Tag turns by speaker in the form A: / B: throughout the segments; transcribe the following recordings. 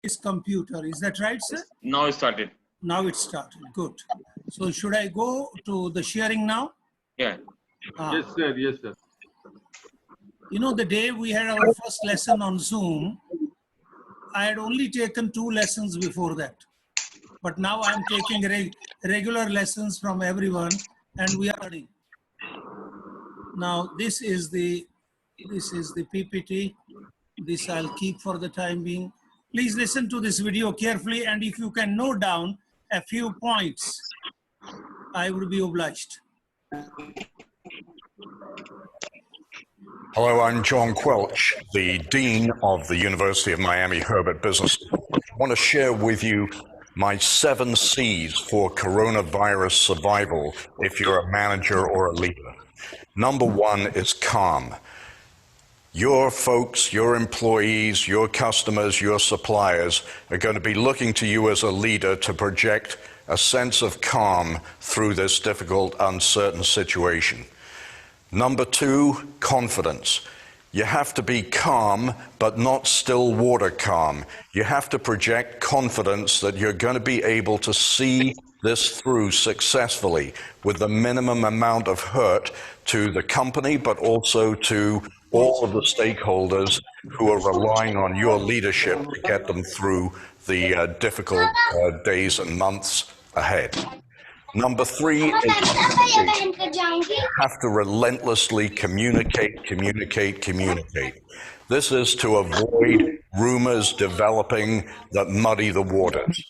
A: This computer. Is that right, sir?
B: Now it started.
A: Now it started. Good. So should I go to the sharing now?
B: Yeah.
C: Yes, sir. Yes, sir.
A: You know, the day we had our first lesson on Zoom, I had only taken 2 lessons before that. But now I'm taking regular lessons from everyone, and we are learning. Now this is the PPT. This I'll keep for the time being. Please listen to this video carefully, and if you can note down a few points, I would be obliged.
D: Hello, I'm John Quelch, the Dean of the University of Miami Herbert Business School. I want to share with you my 7 C's for coronavirus survival if you're a manager or a leader. Number 1 is calm. Your folks, your employees, your customers, your suppliers are going to be looking to you as a leader to project a sense of calm through this difficult, uncertain situation. Number 2, confidence. You have to be calm, but not still water calm. You have to project confidence that you're going to be able to see this through successfully with the minimum amount of hurt to the company, but also to all of the stakeholders who are relying on your leadership to get them through the difficult days and months ahead. Number 3 is you have to relentlessly communicate. This is to avoid rumors developing that muddy the waters.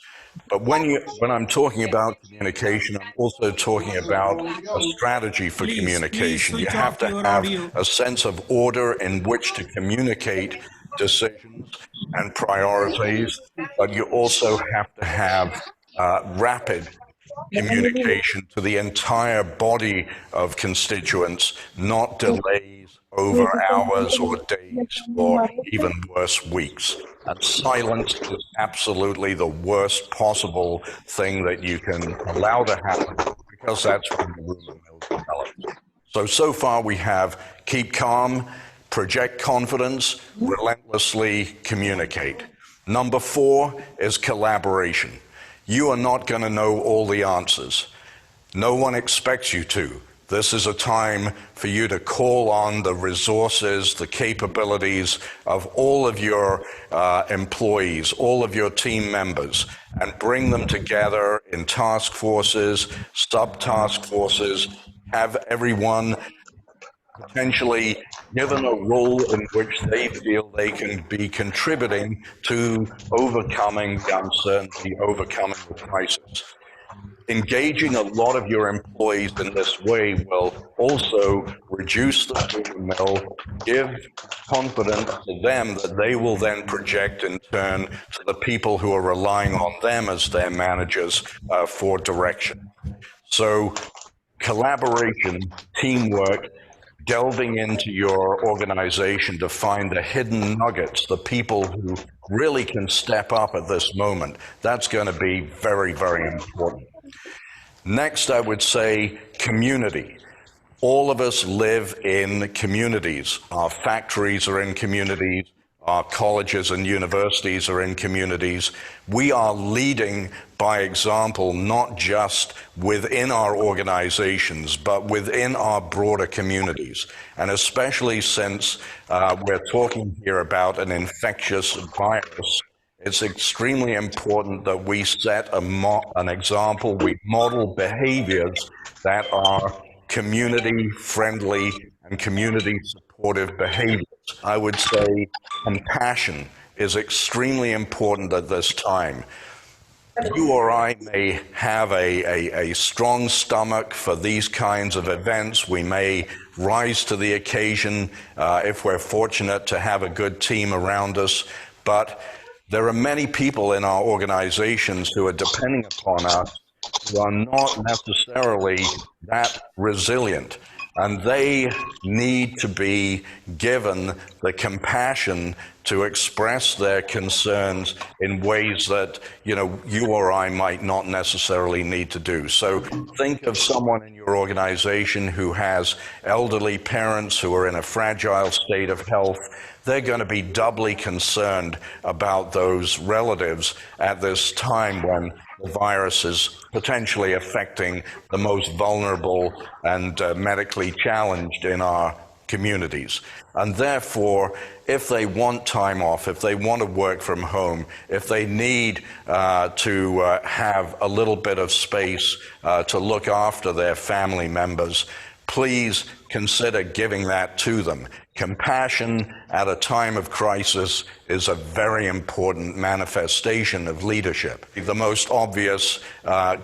D: But when I'm talking about communication, I'm also talking about a strategy for communication. You have to have a sense of order in which to communicate decisions and priorities, but you also have to have rapid communication to the entire body of constituents, not delays over hours or days or even worse, weeks. And silence is absolutely the worst possible thing that you can allow to happen, because that's when the rumor mill develops. So far we have keep calm, project confidence, relentlessly communicate. Number 4 is collaboration. You are not going to know all the answers. No one expects you to. This is a time for you to call on the resources, the capabilities of all of your employees, all of your team members, and bring them together in task forces, sub-task forces, have everyone potentially given a role in which they feel they can be contributing to overcoming the uncertainty, overcoming the crisis. Engaging a lot of your employees in this way will also reduce the rumor mill, give confidence to them that they will then project in turn to the people who are relying on them as their managers for direction. So collaboration, teamwork, delving into your organization to find the hidden nuggets, the people who really can step up at this moment, that's going to be very, very important. Next, I would say community. All of us live in communities. Our factories are in communities. Our colleges and universities are in communities. We are leading by example, not just within our organizations, but within our broader communities. And especially since we're talking here about an infectious virus, it's extremely important that we set an example, we model behaviors that are community-friendly and community-supportive behaviors. I would say compassion is extremely important at this time. You or I may have a strong stomach for these kinds of events. We may rise to the occasion if we're fortunate to have a good team around us, but there are many people in our organizations who are depending upon us who are not necessarily that resilient, and they need to be given the compassion to express their concerns in ways that, you or I might not necessarily need to do. So think of someone in your organization who has elderly parents who are in a fragile state of health. they're going to be doubly concerned about those relatives at this time when the virus is potentially affecting the most vulnerable and medically challenged in our communities. And therefore, if they want time off, if they want to work from home, if they need to have a little bit of space to look after their family members, please consider giving that to them. Compassion at a time of crisis is a very important manifestation of leadership. The most obvious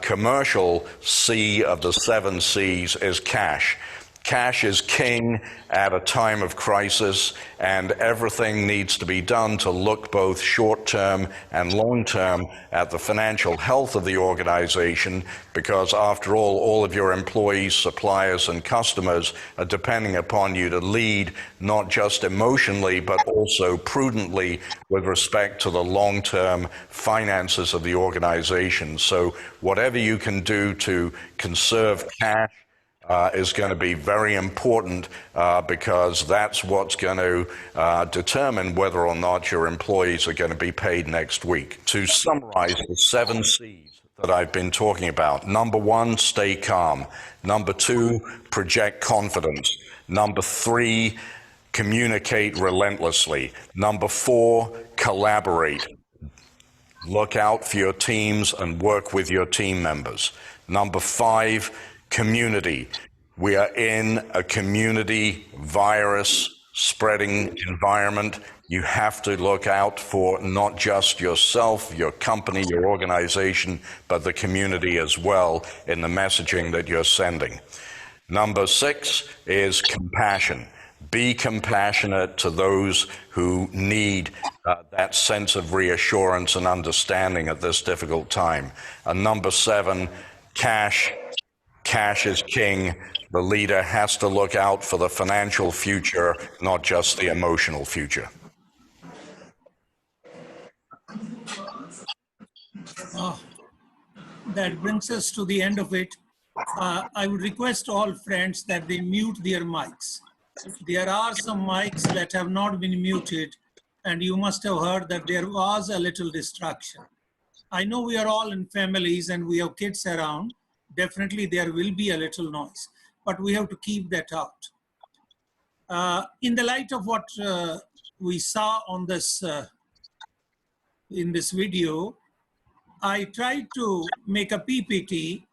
D: commercial C of the 7 C's is cash. Cash is king at a time of crisis, and everything needs to be done to look both short-term and long-term at the financial health of the organization, because after all of your employees, suppliers, and customers are depending upon you to lead, not just emotionally, but also prudently with respect to the long-term finances of the organization. So whatever you can do to conserve cash is going to be very important because that's what's going to determine whether or not your employees are going to be paid next week. To summarize the 7 C's that I've been talking about: number 1, stay calm. Number 2, project confidence. Number 3, communicate relentlessly. Number 4, collaborate. Look out for your teams and work with your team members. Number 5, community. We are in a community virus spreading environment. You have to look out for not just yourself, your company, your organization, but the community as well in the messaging that you're sending. Number 6 is compassion. Be compassionate to those who need that sense of reassurance and understanding at this difficult time. And number 7, cash. Cash is king. The leader has to look out for the financial future, not just the emotional future.
A: That brings us to the end of it. I would request all friends that they mute their mics. There are some mics that have not been muted, and you must have heard that there was a little distraction. I know we are all in families and we have kids around. Definitely there will be a little noise, but we have to keep that out. In the light of what we saw on this, in this video, I tried to make a PPT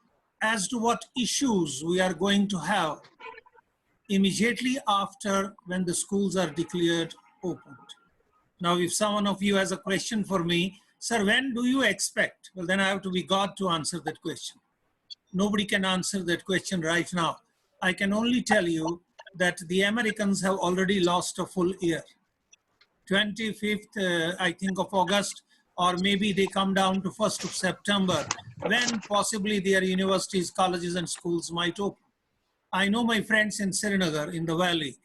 A: as to what issues we are going to have immediately after when the schools are declared opened. Now, if someone of you has a question for me, sir, when do you expect? Well, then I have to be God to answer that question. Nobody can answer that question right now. I can only tell you that the Americans have already lost a full year. 25th, I think, of August, or maybe they come down to 1st of September, when possibly their universities, colleges, and schools might open. I know my friends in Srinagar, in the valley,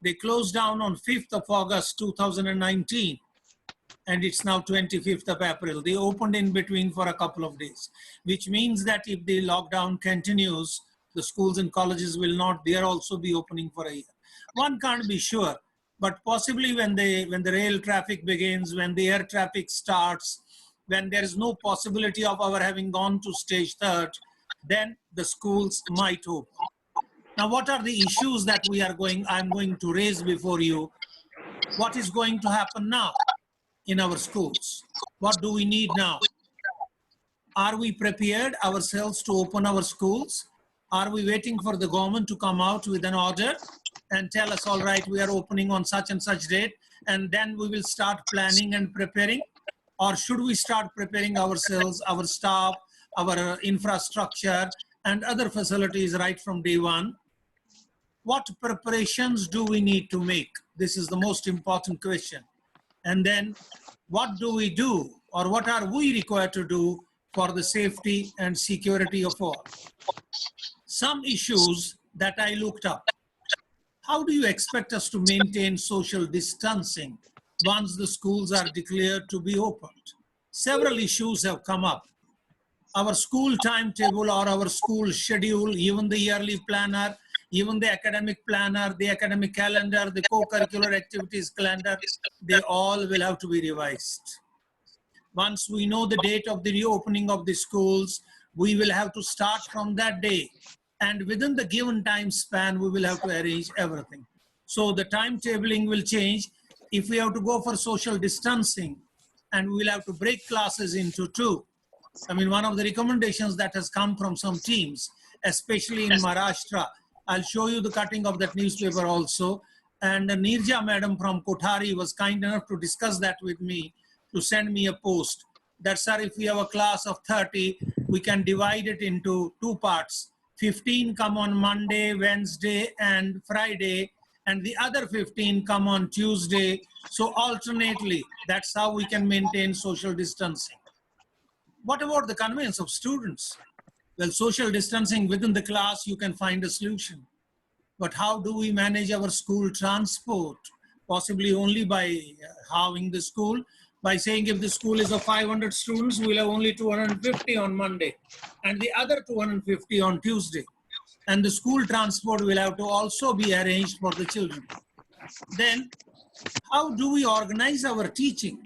A: they closed down on 5th of August, 2019. And it's now 25th of April. They opened in between for a couple of days, which means that if the lockdown continues, the schools and colleges will not there also be opening for a year. One can't be sure, but possibly when the rail traffic begins, when the air traffic starts, when there is no possibility of our having gone to stage 3rd, then the schools might open. Now, what are the issues that I'm going to raise before you? What is going to happen now in our schools? What do we need now? Are we prepared ourselves to open our schools? Are we waiting for the government to come out with an order and tell us, all right, we are opening on such and such date, and then we will start planning and preparing? Or should we start preparing ourselves, our staff, our infrastructure, and other facilities right from day one? What preparations do we need to make? This is the most important question. And then what do we do, or what are we required to do for the safety and security of all? Some issues that I looked up. How do you expect us to maintain social distancing once the schools are declared to be opened? Several issues have come up. Our school timetable or our school schedule, even the yearly planner, even the academic planner, the academic calendar, the co-curricular activities calendar, they all will have to be revised. Once we know the date of the reopening of the schools, we will have to start from that day. And within the given time span, we will have to arrange everything. So the timetabling will change. If we have to go for social distancing, and we will have to break classes into two. I mean, one of the recommendations that has come from some teams, especially in Maharashtra, I'll show you the cutting of that newspaper also. And Nirja madam from Kothari was kind enough to discuss that with me, to send me a post that, sir, if we have a class of 30, we can divide it into two parts. 15 come on Monday, Wednesday, and Friday, and the other 15 come on Tuesday. So alternately, that's how we can maintain social distancing. What about the conveyance of students? Well, social distancing within the class, you can find a solution. But how do we manage our school transport? Possibly only by halving the school, by saying if the school is of 500 students, we'll have only 250 on Monday and the other 250 on Tuesday. And the school transport will have to also be arranged for the children. Then, how do we organize our teaching?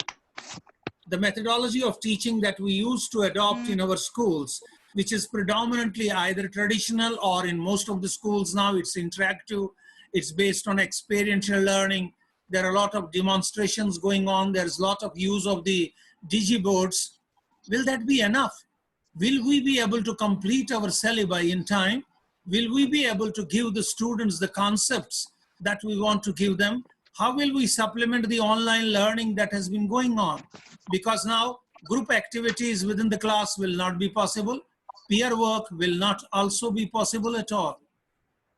A: The methodology of teaching that we used to adopt in our schools, which is predominantly either traditional or in most of the schools now, it's interactive, it's based on experiential learning. There are a lot of demonstrations going on. There's a lot of use of the digiboards. Will that be enough? Will we be able to complete our syllabi in time? Will we be able to give the students the concepts that we want to give them? How will we supplement the online learning that has been going on? Because now group activities within the class will not be possible. Peer work will not also be possible at all.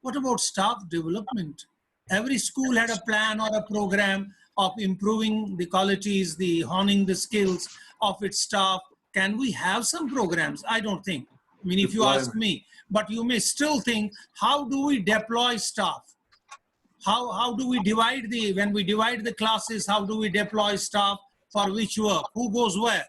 A: What about staff development? Every school had a plan or a program of improving the qualities, honing the skills of its staff. Can we have some programs? I don't think. I mean, if you ask me, but you may still think, how do we deploy staff? How do we divide when we divide the classes, how do we deploy staff for which work? Who goes where?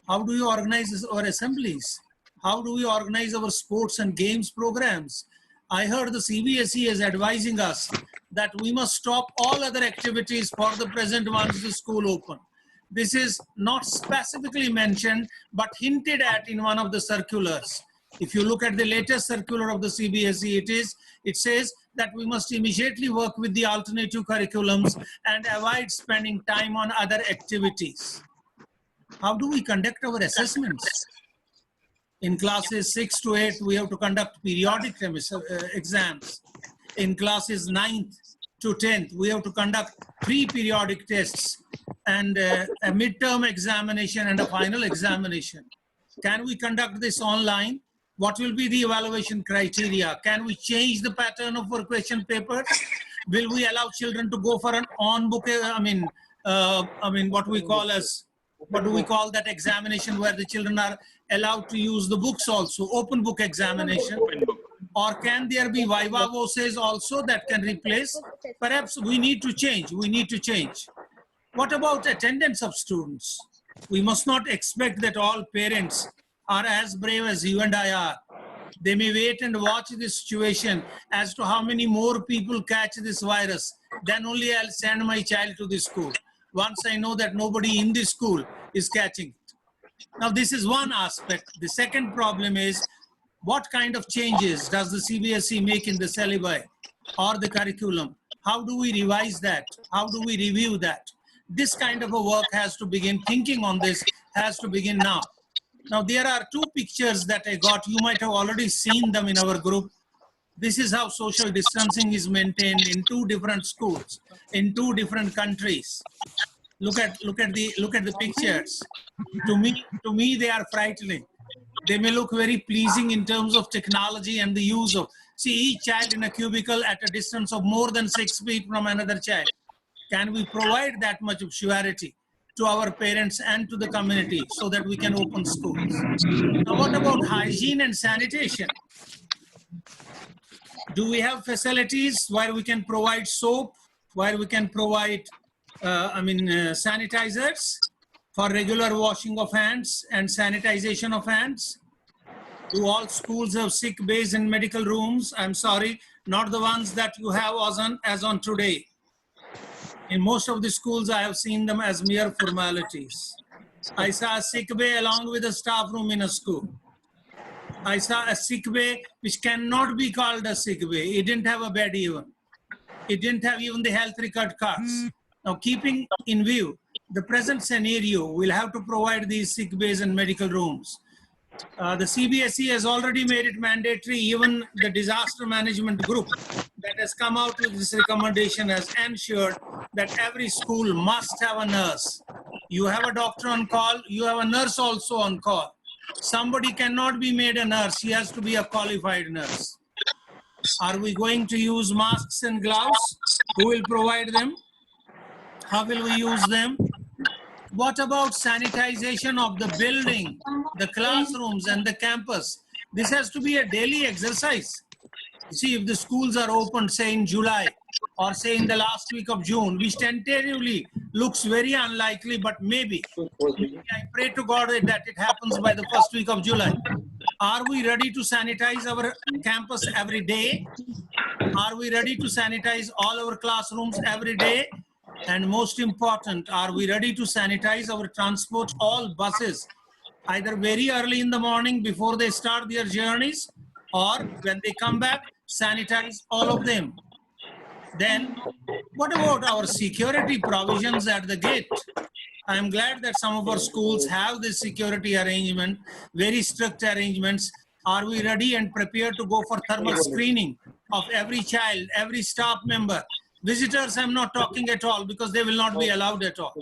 A: How do we organize our assemblies? How do we organize our sports and games programs? I heard the CBSE is advising us that we must stop all other activities for the present once the school open. This is not specifically mentioned, but hinted at in one of the circulars. If you look at the latest circular of the CBSE, it says that we must immediately work with the alternative curriculums and avoid spending time on other activities. How do we conduct our assessments? In classes 6 to 8, we have to conduct periodic exams. In classes 9th to 10th, we have to conduct 3 periodic tests and a midterm examination and a final examination. Can we conduct this online? What will be the evaluation criteria? Can we change the pattern of our question papers? Will we allow children to go for an on-book, what do we call that examination where the children are allowed to use the books also, open book examination? Or can there be viva voces also that can replace? Perhaps we need to change, What about attendance of students? We must not expect that all parents are as brave as you and I are. They may wait and watch this situation as to how many more people catch this virus. Then only I'll send my child to the school. Once I know that nobody in the school is catching it. Now, this is one aspect. The second problem is, what kind of changes does the CBSE make in the syllabi or the curriculum? How do we revise that? How do we review that? This kind of a work has to begin. Thinking on this has to begin now. Now, there are 2 pictures that I got. You might have already seen them in our group. This is how social distancing is maintained in 2 different schools, in 2 different countries. Look at the pictures. To me, they are frightening. They may look very pleasing in terms of technology and the use of. See, each child in a cubicle at a distance of more than 6 feet from another child. Can we provide that much of surety to our parents and to the community so that we can open schools? Now, what about hygiene and sanitation? Do we have facilities where we can provide soap, where we can provide sanitizers for regular washing of hands and sanitization of hands? Do all schools have sick bays and medical rooms? I'm sorry, not the ones that you have as on today. In most of the schools, I have seen them as mere formalities. I saw a sick bay along with a staff room in a school. I saw a sick bay which cannot be called a sick bay. It didn't have a bed even. It didn't have even the health record cards. Now, keeping in view the present scenario, we'll have to provide these sick bays and medical rooms. The CBSE has already made it mandatory. Even the disaster management group that has come out with this recommendation has ensured that every school must have a nurse. You have a doctor on call, you have a nurse also on call. Somebody cannot be made a nurse, she has to be a qualified nurse. Are we going to use masks and gloves? Who will provide them? How will we use them? What about sanitization of the building, the classrooms and the campus? This has to be a daily exercise. See, if the schools are open, say in July or say in the last week of June, which tentatively looks very unlikely, but maybe. I pray to God that it happens by the first week of July. Are we ready to sanitize our campus every day? Are we ready to sanitize all our classrooms every day? And most important, are we ready to sanitize our transport, all buses, either very early in the morning before they start their journeys, or when they come back, sanitize all of them? Then, what about our security provisions at the gate? I am glad that some of our schools have this security arrangement, very strict arrangements. Are we ready and prepared to go for thermal screening of every child, every staff member? Visitors, I'm not talking at all because they will not be allowed at all.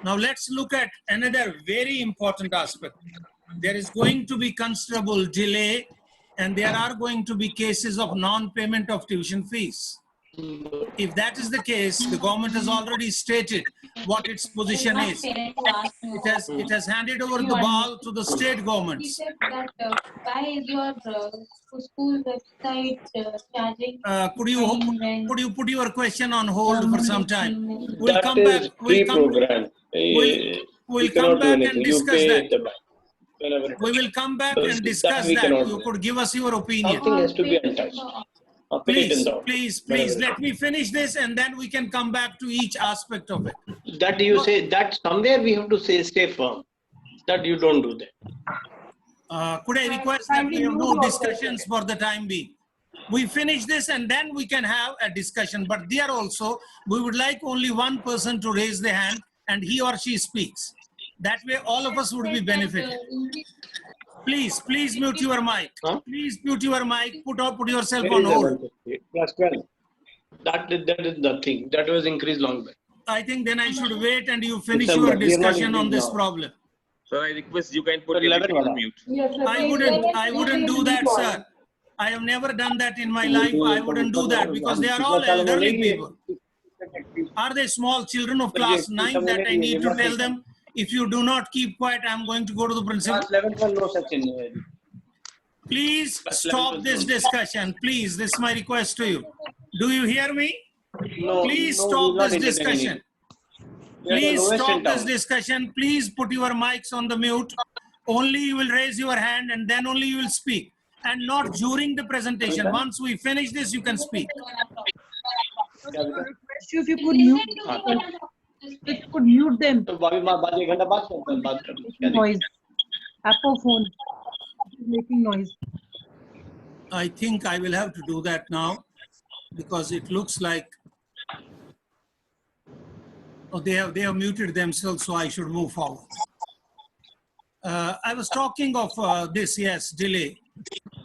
A: Now let's look at another very important aspect. There is going to be considerable delay and there are going to be cases of non-payment of tuition fees. If that is the case, the government has already stated what its position is. It has handed over the ball to the state governments.
B: Why is your school website charging?
A: Could you put your question on hold for some time? We'll come
E: That is
A: back. We'll come
E: pre-programmed.
A: back and discuss that.
E: Whenever
A: We will come back and discuss
E: we
A: that.
E: cannot
A: You
E: do.
A: could give us your opinion.
E: Something has to be untouched.
A: Please, let me finish this and then we can come back to each aspect of it.
E: That you say that somewhere we have to stay firm. That you don't do that.
A: Could I request that we have no discussions for the time being? We finish this and then we can have a discussion. But there also, we would like only one person to raise the hand and he or she speaks. That way all of us would be benefited. Please mute your mic.
E: Huh?
A: Please mute your mic. Put yourself
E: Where
A: on
E: is the
A: hold.
E: 150? Plus 12. That is nothing. That was increased long back.
A: I think then I should wait and you finish
E: December.
A: your
E: We are not
A: discussion on this
E: now.
A: problem.
F: Sir, I request you can put
E: 11
F: everything on
E: wala.
F: mute.
A: I wouldn't do that, sir. I have never done that in my life. I wouldn't do that because they are all elderly people. Are they small children of class 9 that I need to tell them, if you do not keep quiet, I'm going to go to the principal?
E: Class 11 was no such in.
A: Please stop this discussion. Please, this is my request to you. Do you hear me?
E: No,
A: Please
E: no,
A: stop
E: we are not
A: this discussion.
E: We are the
A: Please
E: lowest
A: stop
E: in
A: this
E: town.
A: discussion. Please put your mics on the mute. Only you will raise your hand and then only you will speak. And not during the presentation. Once we finish this, you can speak.
G: If you could mute them.
E: तो बाकी बाद 1 घंटा बात करते हैं बात कर
G: Noise. Apple phone is making noise.
A: I think I will have to do that now because it looks like they have muted themselves, so I should move forward. I was talking of delay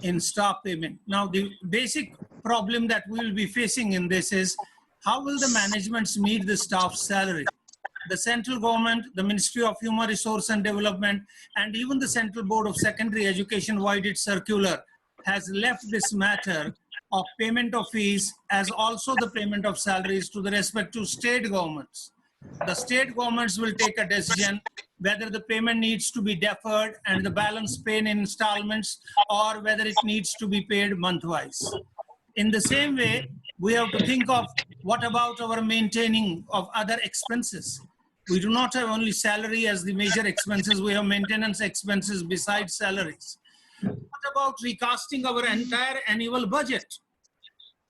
A: in staff payment. Now, the basic problem that we will be facing in this is how will the managements meet the staff salary? The central government, the Ministry of Human Resource and Development, and even the Central Board of Secondary Education, via its circular, has left this matter of payment of fees as also the payment of salaries to the respective state governments. The state governments will take a decision whether the payment needs to be deferred and the balance paid in installments or whether it needs to be paid month-wise. In the same way, we have to think of what about our maintaining of other expenses. We do not have only salary as the major expenses, we have maintenance expenses besides salaries. about recasting our entire annual budget?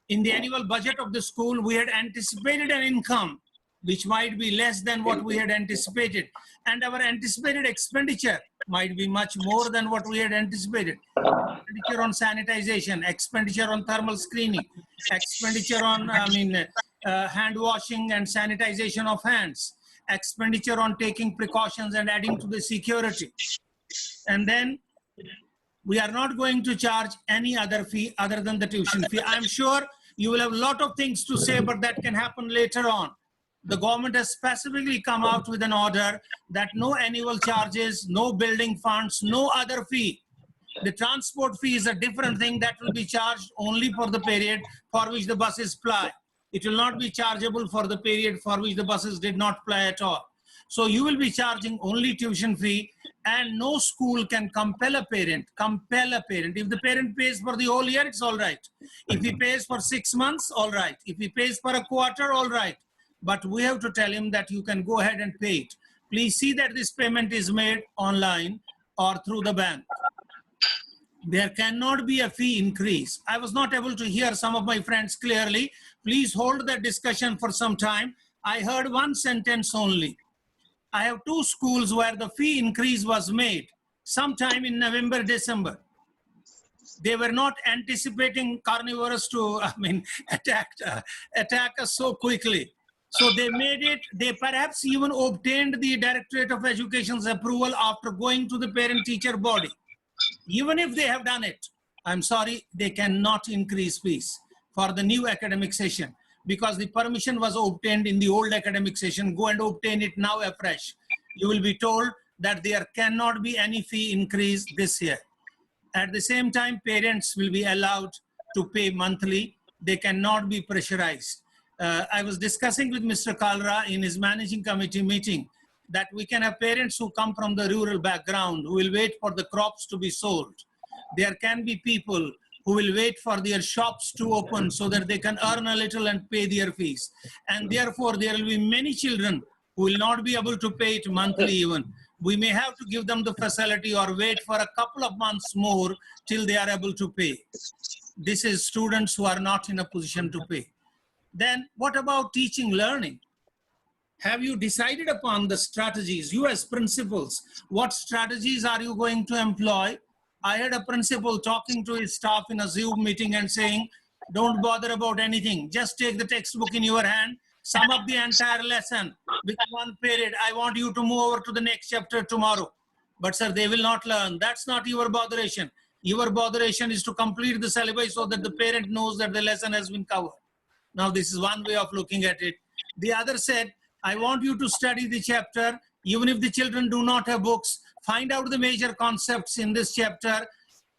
A: In the annual budget of the school, we had anticipated an income which might be less than what we had anticipated. And our anticipated expenditure might be much more than what we had anticipated. Expenditure on sanitization, expenditure on thermal screening, expenditure on, hand washing and sanitization of hands, expenditure on taking precautions and adding to the security. And then we are not going to charge any other fee other than the tuition fee. I'm sure you will have a lot of things to say, but that can happen later on. The government has specifically come out with an order that no annual charges, no building funds, no other fee. The transport fee is a different thing that will be charged only for the period for which the buses ply. It will not be chargeable for the period for which the buses did not ply at all. So you will be charging only tuition fee, and no school can compel a parent. If the parent pays for the whole year, it's all right. If he pays for 6 months, all right. If he pays for a quarter, all right. But we have to tell him that you can go ahead and pay it. Please see that this payment is made online or through the bank. There cannot be a fee increase. I was not able to hear some of my friends clearly. Please hold that discussion for some time. I heard one sentence only. I have 2 schools where the fee increase was made sometime in November, December. They were not anticipating carnivores to, attack us so quickly. So they made it, they perhaps even obtained the Directorate of Education's approval after going to the parent-teacher body. Even if they have done it, I'm sorry, they cannot increase fees for the new academic session because the permission was obtained in the old academic session. Go and obtain it now afresh. You will be told that there cannot be any fee increase this year. At the same time, parents will be allowed to pay monthly. They cannot be pressurized. I was discussing with Mr. Kalra in his managing committee meeting that we can have parents who come from the rural background who will wait for the crops to be sold. There can be people who will wait for their shops to open so that they can earn a little and pay their fees. And therefore, there will be many children who will not be able to pay it monthly even. We may have to give them the facility or wait for a couple of months more till they are able to pay. This is students who are not in a position to pay. Then what about teaching learning? Have you decided upon the strategies, you as principals, what strategies are you going to employ? I had a principal talking to his staff in a Zoom meeting and saying, don't bother about anything. Just take the textbook in your hand, sum up the entire lesson with one period. I want you to move over to the next chapter tomorrow. But sir, they will not learn. That's not your botheration. Your botheration is to complete the syllabus so that the parent knows that the lesson has been covered. Now, this is one way of looking at it. The other said, I want you to study the chapter, even if the children do not have books, find out the major concepts in this chapter,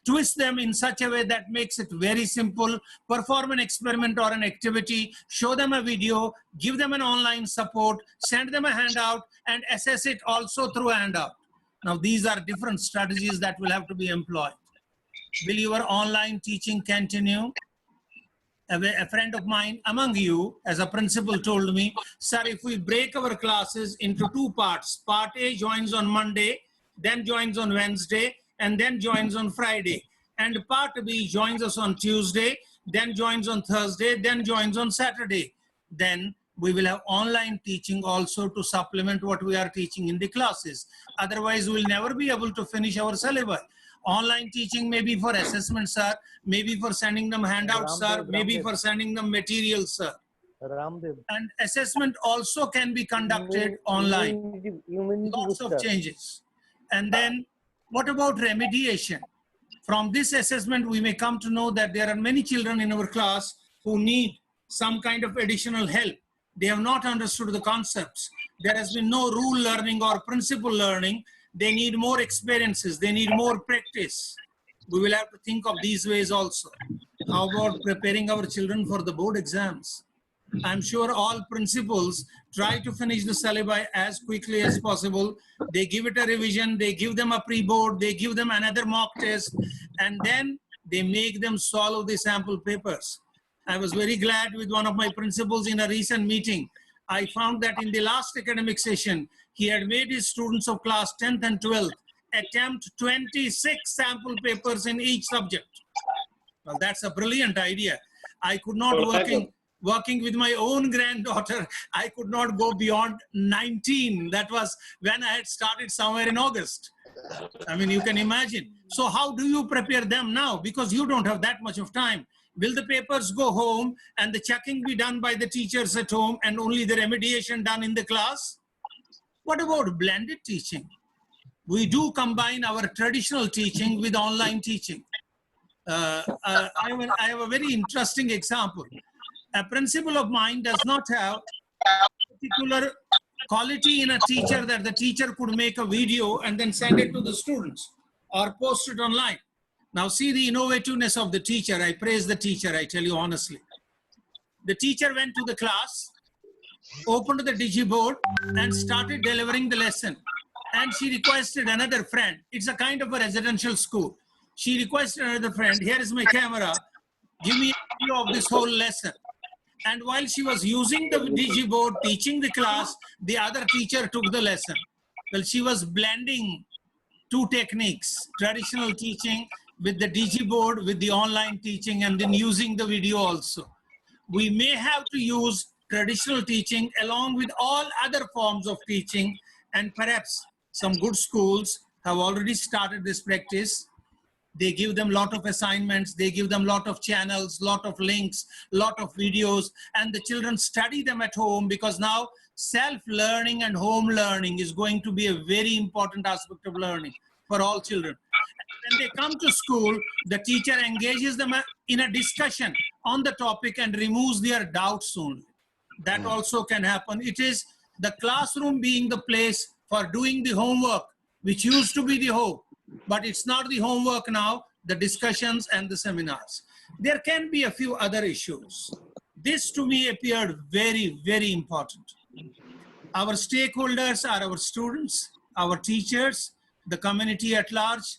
A: twist them in such a way that makes it very simple, perform an experiment or an activity, show them a video, give them an online support, send them a handout, and assess it also through a handout. Now, these are different strategies that will have to be employed. Will your online teaching continue? A friend of mine among you, as a principal, told me, sir, if we break our classes into 2 parts, part A joins on Monday, then joins on Wednesday, and then joins on Friday. And part B joins us on Tuesday, then joins on Thursday, then joins on Saturday. Then we will have online teaching also to supplement what we are teaching in the classes. Otherwise, we'll never be able to finish our syllabus. Online teaching may be for assessments, sir, maybe for sending them handouts, sir, maybe for sending them materials, sir. And assessment also can be conducted online. Lots of changes. And then what about remediation? From this assessment, we may come to know that there are many children in our class who need some kind of additional help. They have not understood the concepts. There has been no rule learning or principle learning. They need more experiences. They need more practice. We will have to think of these ways also. How about preparing our children for the board exams? I'm sure all principals try to finish the syllabi as quickly as possible. They give it a revision. They give them a pre-board. They give them another mock test. And then they make them solve the sample papers. I was very glad with one of my principals in a recent meeting. I found that in the last academic session, he had made his students of class 10th and 12th attempt 26 sample papers in each subject. Well, that's a brilliant idea. I could not, working with my own granddaughter, I could not go beyond 19. That was when I had started somewhere in August. I mean, you can imagine. So how do you prepare them now? Because you don't have that much of time. Will the papers go home and the checking be done by the teachers at home and only the remediation done in the class? What about blended teaching? We do combine our traditional teaching with online teaching. I have a very interesting example. A principal of mine does not have particular quality in a teacher that the teacher could make a video and then send it to the students or post it online. Now see the innovativeness of the teacher. I praise the teacher, I tell you honestly. The teacher went to the class, opened the digiboard and started delivering the lesson. And she requested another friend. It's a kind of a residential school. She requested another friend, here is my camera, give me a video of this whole lesson. And while she was using the digiboard, teaching the class, the other teacher took the lesson. Well, she was blending two techniques, traditional teaching with the digiboard, with the online teaching, and then using the video also. We may have to use traditional teaching along with all other forms of teaching, and perhaps some good schools have already started this practice. They give them a lot of assignments, they give them a lot of channels, lot of links, lot of videos, and the children study them at home, because now self-learning and home learning is going to be a very important aspect of learning for all children. When they come to school, the teacher engages them in a discussion on the topic and removes their doubts only. That also can happen. It is the classroom being the place for doing the homework, which used to be the home. But it's not the homework now, the discussions and the seminars. There can be a few other issues. This to me appeared very, very important. Our stakeholders are our students, our teachers, the community at large.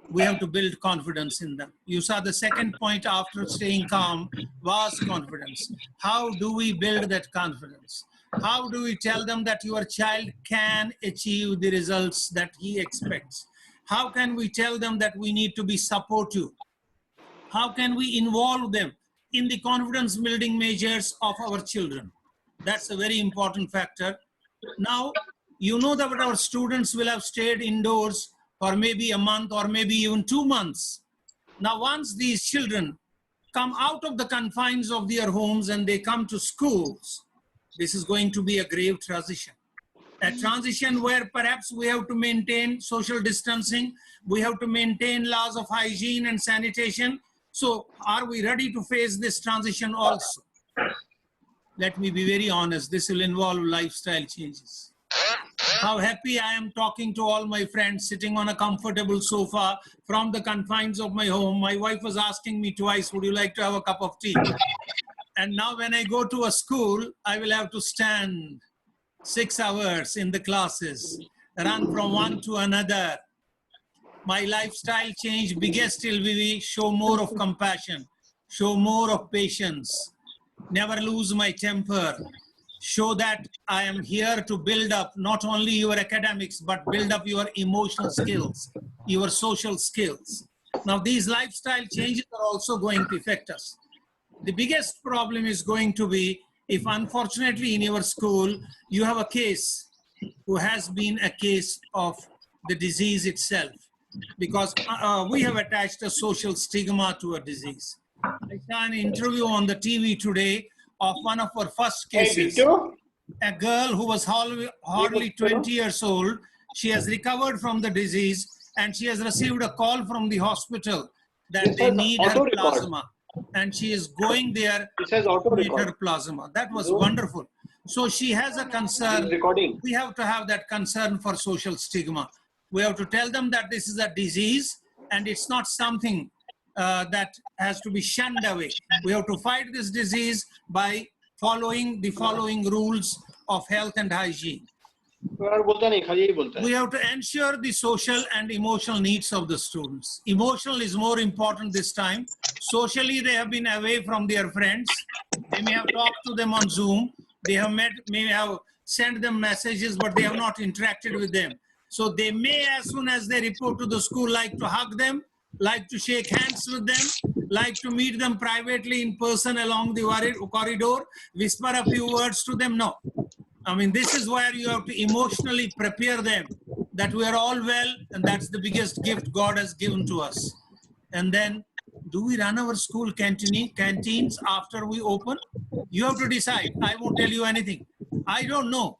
A: We have to build confidence in them. You saw the second point after staying calm was confidence. How do we build that confidence? How do we tell them that your child can achieve the results that he expects? How can we tell them that we need to be supportive? How can we involve them in the confidence building measures of our children? That's a very important factor. Now, you know that our students will have stayed indoors for maybe a month or maybe even 2 months. Now, once these children come out of the confines of their homes and they come to schools, this is going to be a grave transition. A transition where perhaps we have to maintain social distancing, we have to maintain laws of hygiene and sanitation. So are we ready to face this transition also? Let me be very honest, this will involve lifestyle changes. How happy I am talking to all my friends sitting on a comfortable sofa from the confines of my home. My wife was asking me twice, would you like to have a cup of tea? And now when I go to a school, I will have to stand 6 hours in the classes, run from one to another. My lifestyle change, biggest will be show more of compassion, show more of patience, never lose my temper, show that I am here to build up not only your academics, but build up your emotional skills, your social skills. Now these lifestyle changes are also going to affect us. The biggest problem is going to be if unfortunately in your school, you have a case who has been a case of the disease itself, because we have attached a social stigma to a disease. I saw an interview on the TV today of one of our first cases, a girl who was hardly 20 years old. She has recovered from the disease and she has received a call from the hospital that they need her plasma. And she is going there to meet her plasma. That was wonderful. So she has a concern. We have to have that concern for social stigma. We have to tell them that this is a disease and it's not something that has to be shunned away. We have to fight this disease by following the following rules of health and hygiene. We have to ensure the social and emotional needs of the students. Emotional is more important this time. Socially, they have been away from their friends. They may have talked to them on Zoom. They have met, may have sent them messages, but they have not interacted with them. So they may, as soon as they report to the school, like to hug them, like to shake hands with them, like to meet them privately in person along the corridor, whisper a few words to them. No. I mean, this is where you have to emotionally prepare them that we are all well, and that's the biggest gift God has given to us. And then, do we run our school canteens after we open? You have to decide. I won't tell you anything. I don't know.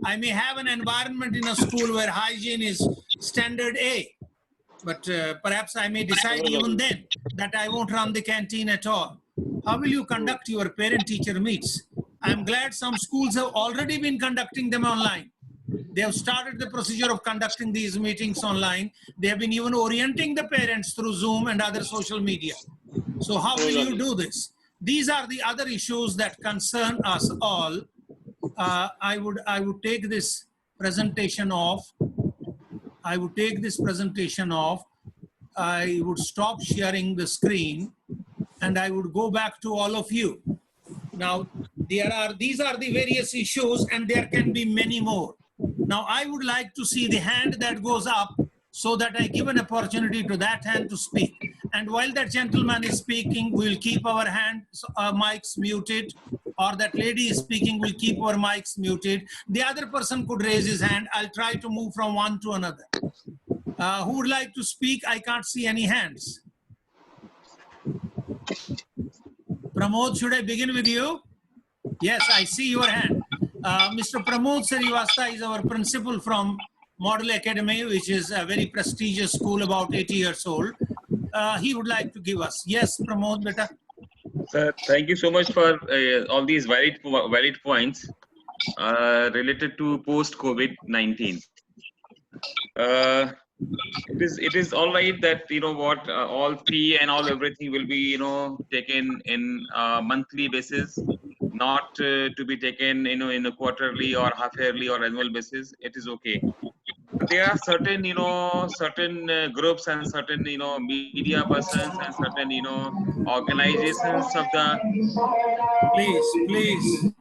A: I may have an environment in a school where hygiene is standard A, but perhaps I may decide even then that I won't run the canteen at all. How will you conduct your parent-teacher meets? I'm glad some schools have already been conducting them online. They have started the procedure of conducting these meetings online. They have been even orienting the parents through Zoom and other social media. So how will you do this? These are the other issues that concern us all. I would take this presentation off. I would take this presentation off. I would stop sharing the screen, and I would go back to all of you. Now, these are the various issues, and there can be many more. Now, I would like to see the hand that goes up so that I give an opportunity to that hand to speak. And while that gentleman is speaking, we'll keep our mics muted, or that lady is speaking, we'll keep our mics muted. The other person could raise his hand. I'll try to move from one to another. Who would like to speak? I can't see any hands. Pramod, should I begin with you? Yes, I see your hand. Mr. Pramod Srivastava is our principal from Model Academy, which is a very prestigious school, about 80 years old. He would like to give us. Yes, Pramod, beta.
F: Sir, thank you so much for all these valid points related to post-COVID-19. It is all right that all fee and all everything will be taken in monthly basis, not to be taken in a quarterly or half yearly or annual basis. It is okay. But there are certain groups and certain media persons and certain organizations of the
A: Please.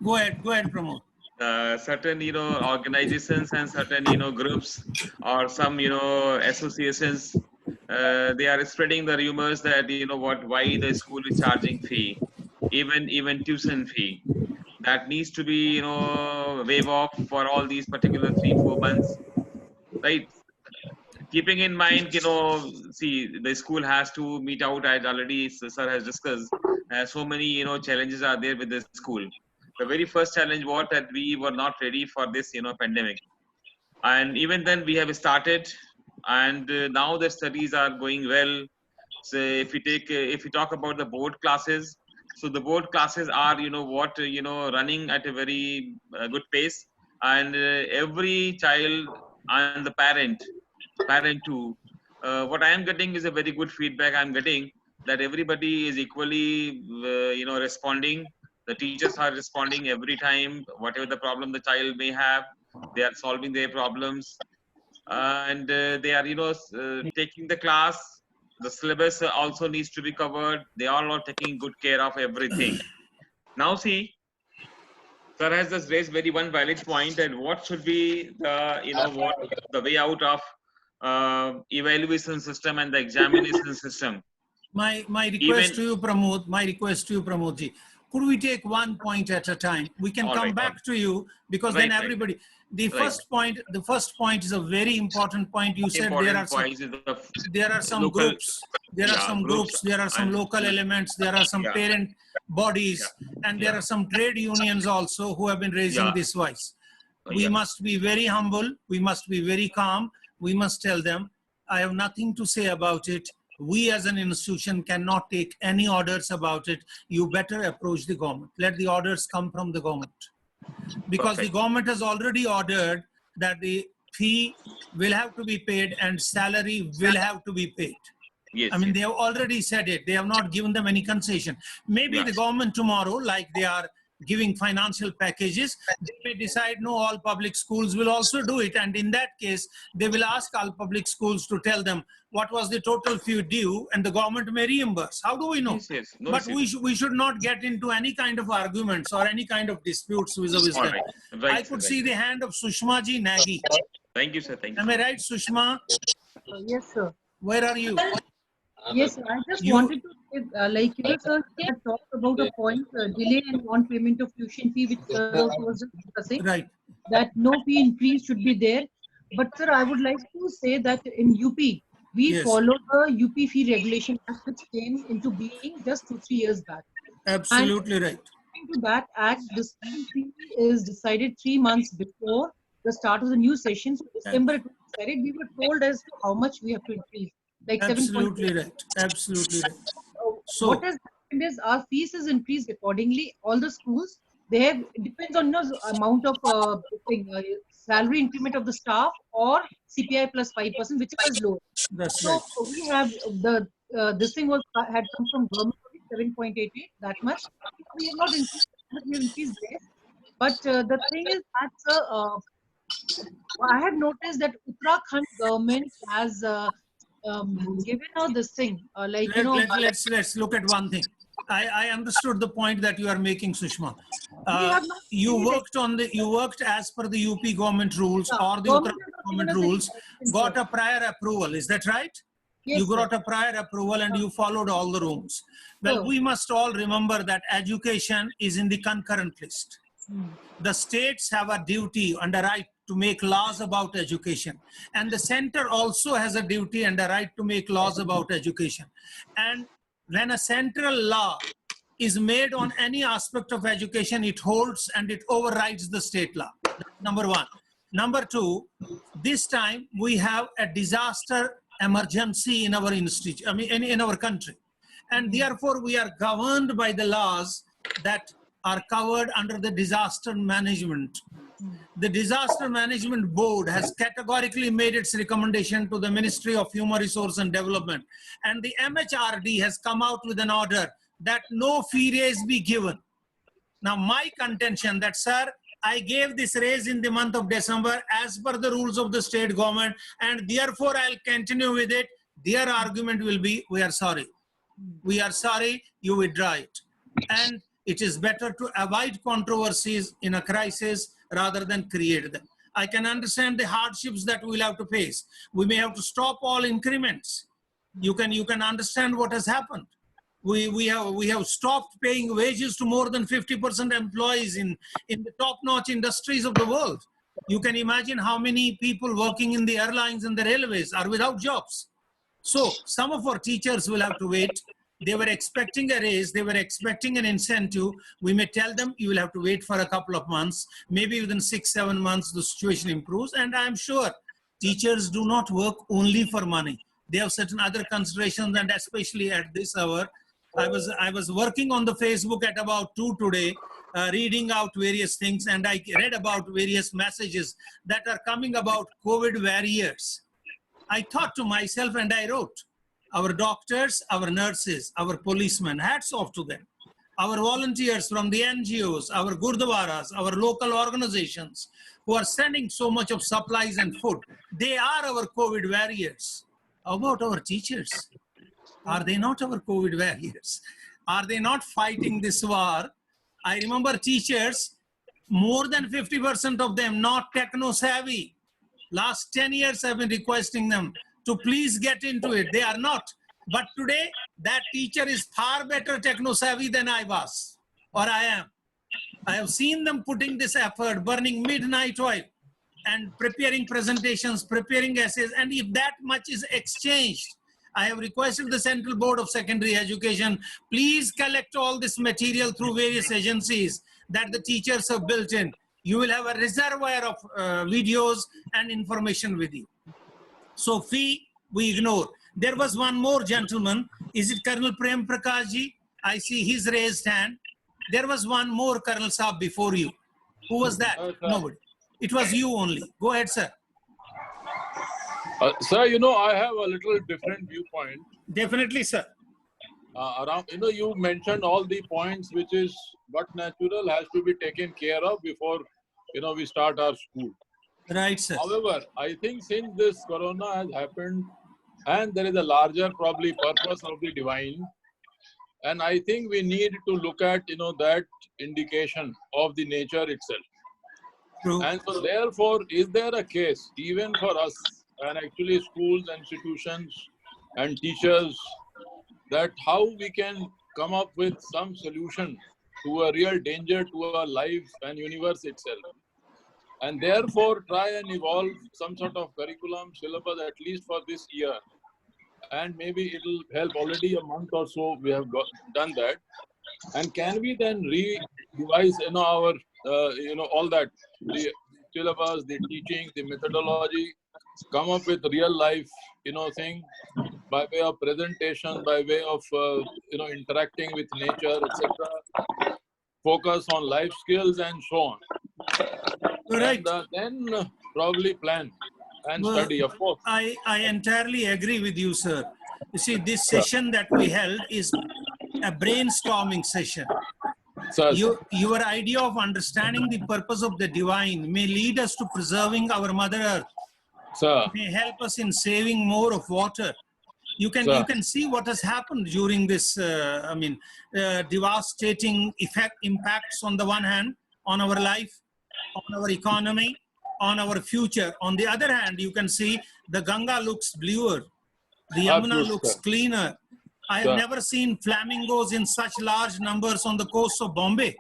A: Go ahead, Pramod.
F: Certain organizations and certain groups or some associations, they are spreading the rumors that why the school is charging fee, even tuition fee that needs to be waive off for all these particular 3-4 months, right? Keeping in mind, see, the school has to meet out, as already sir has discussed. So many challenges are there with the school. The very first challenge was that we were not ready for this pandemic, and even then we have started, and now the studies are going well. So if we talk about the board classes, so the board classes are running at a very good pace, and every child and the parent too, what I am getting is a very good feedback. I'm getting that everybody is equally responding. The teachers are responding every time, whatever the problem the child may have, they are solving their problems, and they are taking the class. The syllabus also needs to be covered. They are all taking good care of everything. Now see, sir has just raised one valid point, and what should be the way out of evaluation system and the examination system.
A: My request to you, Pramod ji, could we take one point at a time? We can come back to you, because then everybody. The first point is a very important point. You said there are some groups, there are some local elements, there are some parent bodies, and there are some trade unions also who have been raising this voice. We must be very humble. We must be very calm. We must tell them, I have nothing to say about it. We as an institution cannot take any orders about it. You better approach the government. Let the orders come from the government. Because the government has already ordered that the fee will have to be paid and salary will have to be paid.
F: Yes,
A: I mean, they have already said it. They have not given them any concession. Maybe the government tomorrow, like they are giving financial packages, they may decide no, all public schools will also do it. And in that case, they will ask all public schools to tell them what was the total fee due, and the government may reimburse. How do we know?
F: Yes, yes. No
A: But
F: issues.
A: we should not get into any kind of arguments or any kind of disputes vis-a-vis
F: All
A: them.
F: right. Right,
A: I could
F: sir,
A: see the hand of Sushma ji Nagy.
F: Thank you, sir. Thank you.
A: Am I right, Sushma?
G: Yes, sir.
A: Where are you?
G: Yes, sir. I just
A: You-
G: wanted to say, like, sir, you had talked about a point, delay in non-payment of tuition fee, which was just discussing,
A: Right.
G: that no fee increase should be there. But, sir, I would like to say that in UP, we
A: Yes.
G: follow the UP fee regulation act, which came into being just 2-3 years back.
A: Absolutely right.
G: According to that act, the school fee is decided 3 months before the start of the new session. So December it was decided. We were told as to how much we have to increase, like 7.8.
A: Absolutely right. Absolutely right. So-
G: What has happened is our fees is increased accordingly. All the schools, they have, it depends on the amount of salary increment of the staff or CPI plus 5%, which is low.
A: That's
G: So
A: right.
G: we have this thing had come from government 7.88, that much. We have not increased, but we have increased less. But the thing is that I have noticed that Uttarakhand government has given out this thing, like,
A: Let's look at one thing. I understood the point that you are making, Sushma.
G: have not
A: You
G: seen it.
A: worked as per the UP government rules or the
G: Government
A: Uttarakhand
G: has
A: government
G: given us
A: rules,
G: extension,
A: got
G: sir.
A: a prior approval. Is that right?
G: Yes,
A: You
G: sir.
A: got a prior approval and you followed all the rules. Well,
G: Sir.
A: we must all remember that education is in the concurrent list. The states have a duty and a right to make laws about education. And the center also has a duty and a right to make laws about education. And when a central law is made on any aspect of education, it holds and it overrides the state law. That's number one. Number two, this time we have a disaster emergency in our institute, in our country. And therefore we are governed by the laws that are covered under the disaster management. The Disaster Management Board has categorically made its recommendation to the Ministry of Human Resource and Development. And the MHRD has come out with an order that no fee raise be given. Now, my contention that, sir, I gave this raise in the month of December as per the rules of the state government, and therefore I'll continue with it. Their argument will be, we are sorry. We are sorry, you withdraw it. And it is better to avoid controversies in a crisis rather than create them. I can understand the hardships that we'll have to face. We may have to stop all increments. You can understand what has happened. We have stopped paying wages to more than 50% employees in the top-notch industries of the world. You can imagine how many people working in the airlines and the railways are without jobs. So some of our teachers will have to wait. They were expecting a raise, they were expecting an incentive. We may tell them you will have to wait for a couple of months. Maybe within 6-7 months the situation improves. And I'm sure teachers do not work only for money. They have certain other considerations, and especially at this hour. I was working on the Facebook at about 2 today, reading out various things, and I read about various messages that are coming about COVID warriors. I thought to myself and I wrote, our doctors, our nurses, our policemen, hats off to them. Our volunteers from the NGOs, our gurdwaras, our local organizations who are sending so much of supplies and food, they are our COVID warriors. How about our teachers? Are they not our COVID warriors? Are they not fighting this war? I remember teachers, more than 50% of them not techno-savvy. Last 10 years I've been requesting them to please get into it. They are not. But today, that teacher is far better techno-savvy than I was, or I am. I have seen them putting this effort, burning midnight oil and preparing presentations, preparing essays. And if that much is exchanged, I have requested the Central Board of Secondary Education, please collect all this material through various agencies that the teachers have built in. You will have a reservoir of videos and information with you. So fee, we ignore. There was one more gentleman. Is it Colonel Prem Prakash ji? I see his raised hand. There was one more, Colonel Saab, before you. Who was that? Nobody. It was you only. Go ahead, sir.
H: Sir, you know, I have a little different viewpoint.
A: Definitely, sir.
H: around, you mentioned all the points which is what natural has to be taken care of before, we start our school.
A: Right, sir.
H: However, I think since this corona has happened and there is a larger probably purpose of the divine, and I think we need to look at, that indication of the nature itself.
A: True.
H: And so therefore, is there a case even for us and actually schools, institutions and teachers, that how we can come up with some solution to a real danger to our lives and universe itself? And therefore try and evolve some sort of curriculum syllabus at least for this year. And maybe it will help. Already a month or so we have done that. And can we then revise, our, all that, the syllabus, the teaching, the methodology, come up with real life, thing by way of presentation, by way of, interacting with nature, etc. Focus on life skills and so on.
A: Right.
H: And then probably plan and study, of course.
A: I entirely agree with you, sir. You see, this session that we held is a brainstorming session.
H: Sir,
A: Your idea of understanding the purpose of the divine may lead us to preserving our Mother Earth.
H: sir,
A: May help us in saving more of water. You can see what has happened during this, devastating impacts on the one hand, on our life, on our economy, on our future. On the other hand, you can see the Ganga looks bluer, the Yamuna
H: Absolutely,
A: looks
H: sir.
A: cleaner. I have
H: Sir.
A: never seen flamingos in such large numbers on the coast of Bombay.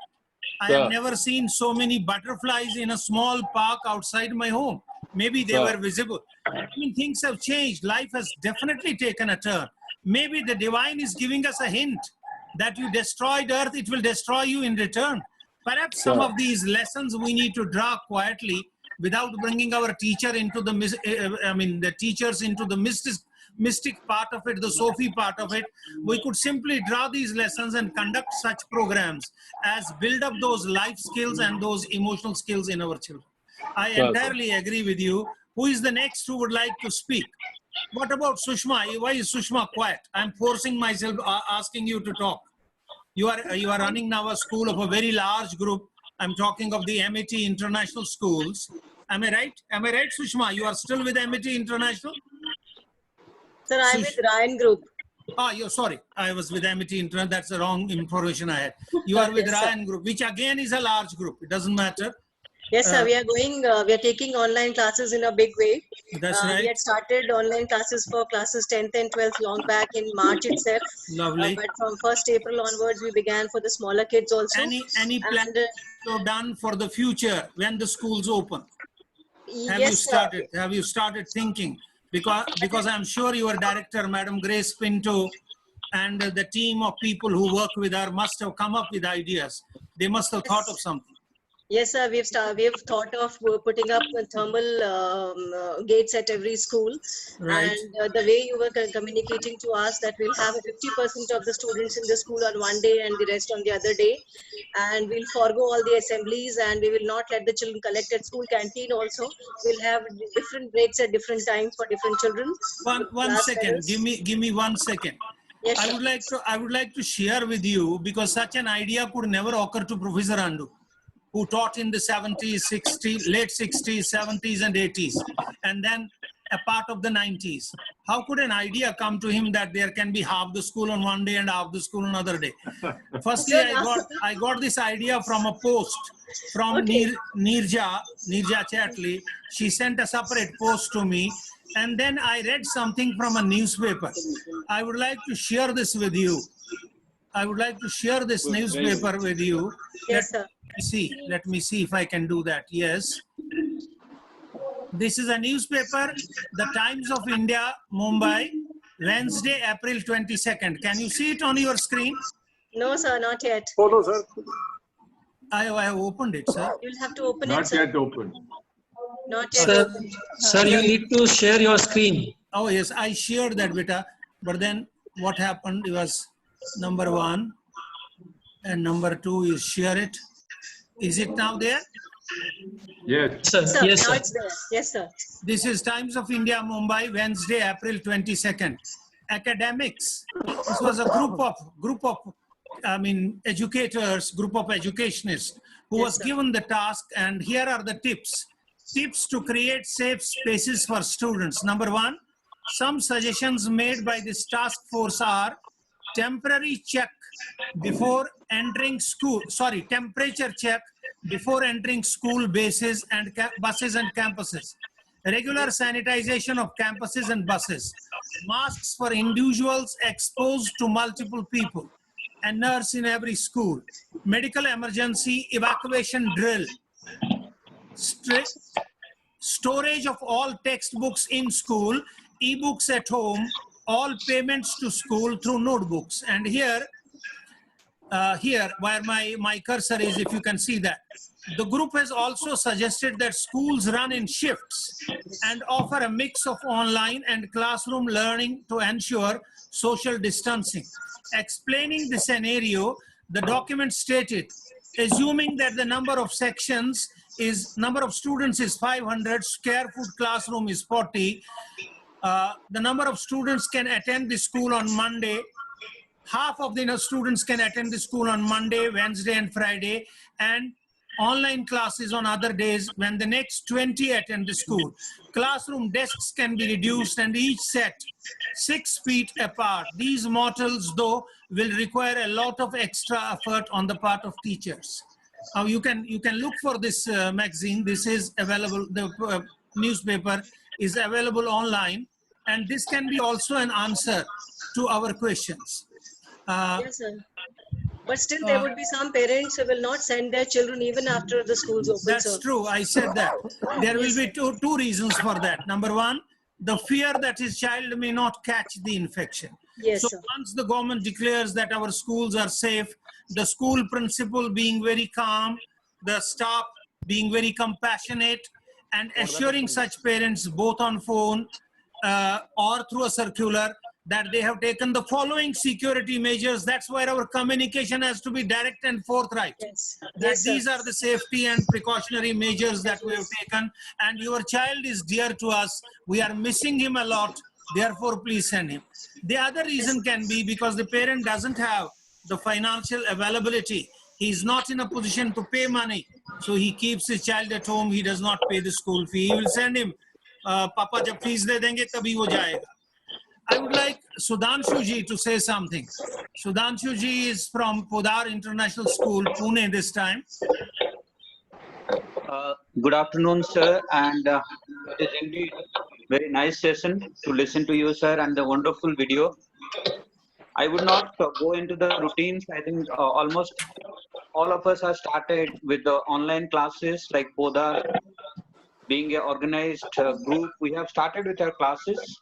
A: I
H: Sir.
A: have never seen so many butterflies in a small park outside my home. Maybe they
H: Sir.
A: were visible. I mean, things have changed. Life has definitely taken a turn. Maybe the divine is giving us a hint that you destroyed Earth, it will destroy you in return. Perhaps some
H: Sir.
A: of these lessons we need to draw quietly without bringing our teacher into the, the teachers into the mystic part of it, the Sophie part of it. We could simply draw these lessons and conduct such programs as build up those life skills and those emotional skills in our children. I
H: Sir.
A: entirely agree with you. Who is the next who would like to speak? What about Sushma? Why is Sushma quiet? I'm forcing myself, asking you to talk. You are running now a school of a very large group. I'm talking of the MIT International Schools. Am I right? Am I right, Sushma? You are still with MIT International?
I: Sir, I'm with Ryan Group.
A: Oh, you're sorry. I was with MIT International. That's the wrong information I had. You are with
I: Yes, sir.
A: Ryan Group, which again is a large group. It doesn't matter.
I: Yes, sir. We are taking online classes in a big way.
A: That's right.
I: We had started online classes for classes 10th and 12th long back in March itself.
A: Lovely.
I: But from 1st April onwards, we began for the smaller kids also.
A: Any plan done for the future when the schools open? Have
I: Yes,
A: you
I: sir.
A: started? Have you started thinking? Because I'm sure your director, Madam Grace Pinto, and the team of people who work with her must have come up with ideas. They must have thought of something.
I: Yes, sir. We've thought of putting up thermal gates at every school.
A: Right.
I: And the way you were communicating to us that we'll have 50% of the students in the school on one day and the rest on the other day. And we'll forego all the assemblies and we will not let the children collect at school canteen also. We'll have different breaks at different times for different children.
A: One second. Give me 1 second.
I: Yes,
A: I
I: sir.
A: would like to share with you, because such an idea could never occur to Professor Andu, who taught in the 70s, 60s, late 60s, 70s, and 80s, and then a part of the 90s. How could an idea come to him that there can be half the school on one day and half the school on another day? Firstly, I got this idea from a post from Nirja Chatli. She sent a separate post to me, and then I read something from a newspaper. I would like to share this with you. I would like to share this newspaper with you.
I: Yes, sir.
A: Let me see if I can do that. Yes. This is a newspaper, The Times of India, Mumbai, Wednesday, April 22nd. Can you see it on your screen?
I: No, sir, not yet.
J: Oh, no, sir.
A: I have opened it, sir.
I: You'll have to open it,
C: Not
I: sir.
C: yet open.
I: Not yet.
K: Sir,
I: open.
K: sir, you need to share your screen.
A: Oh, yes, I shared that beta. But then what happened was number 1 and number 2 is share it. Is it now there?
C: Yes.
K: Sir,
I: Sir,
K: yes,
I: now
K: sir.
I: it's there. Yes, sir.
A: This is Times of India, Mumbai, Wednesday, April 22nd. academics. This was a group of educators, group of educationists who was given the task, and here are the tips to create safe spaces for students. Number one, some suggestions made by this task force are temporary check before entering school, temperature check before entering school bases and buses and campuses, regular sanitization of campuses and buses, masks for individuals exposed to multiple people, a nurse in every school, medical emergency evacuation drill, storage of all textbooks in school, e-books at home, all payments to school through notebooks. And here where my cursor is, if you can see that, the group has also suggested that schools run in shifts and offer a mix of online and classroom learning to ensure social distancing. Explaining the scenario, the document stated, assuming that the number of students is 500, square foot classroom is 40, the number of students can attend the school on Monday. Half of the students can attend the school on Monday, Wednesday, and Friday, and online classes on other days when the next 20 attend the school. Classroom desks can be reduced and each set 6 feet apart. These models, though, will require a lot of extra effort on the part of teachers. Now you can look for this magazine. This is available. The newspaper is available online, and this can be also an answer to our questions.
I: Yes, sir. But still, there would be some parents who will not send their children even after the schools open.
A: That's true. I said that. There will be two reasons for that. Number one, the fear that his child may not catch the infection.
I: Yes,
A: so
I: sir.
A: once the government declares that our schools are safe, the school principal being very calm, the staff being very compassionate, and assuring such parents both on phone or through a circular that they have taken the following security measures. That's where our communication has to be direct and forthright.
I: Yes.
A: That
I: Yes, sir.
A: these are the safety and precautionary measures that we have taken, and your child is dear to us. We are missing him a lot. Therefore, please send him. The other reason can be because the parent doesn't have the financial availability. He's not in a position to pay money. So he keeps his child at home. He does not pay the school fee. He will send him, Papa jab fees de denge, tabhi wo jayega. I would like Sudhanshu ji to say something. Sudhanshu ji is from Podar International School, Pune this time.
J: Good afternoon, sir, and it is indeed very nice session to listen to you, sir, and the wonderful video. I would not go into the routines. I think almost all of us have started with the online classes, like Podar being an organized group. We have started with our classes,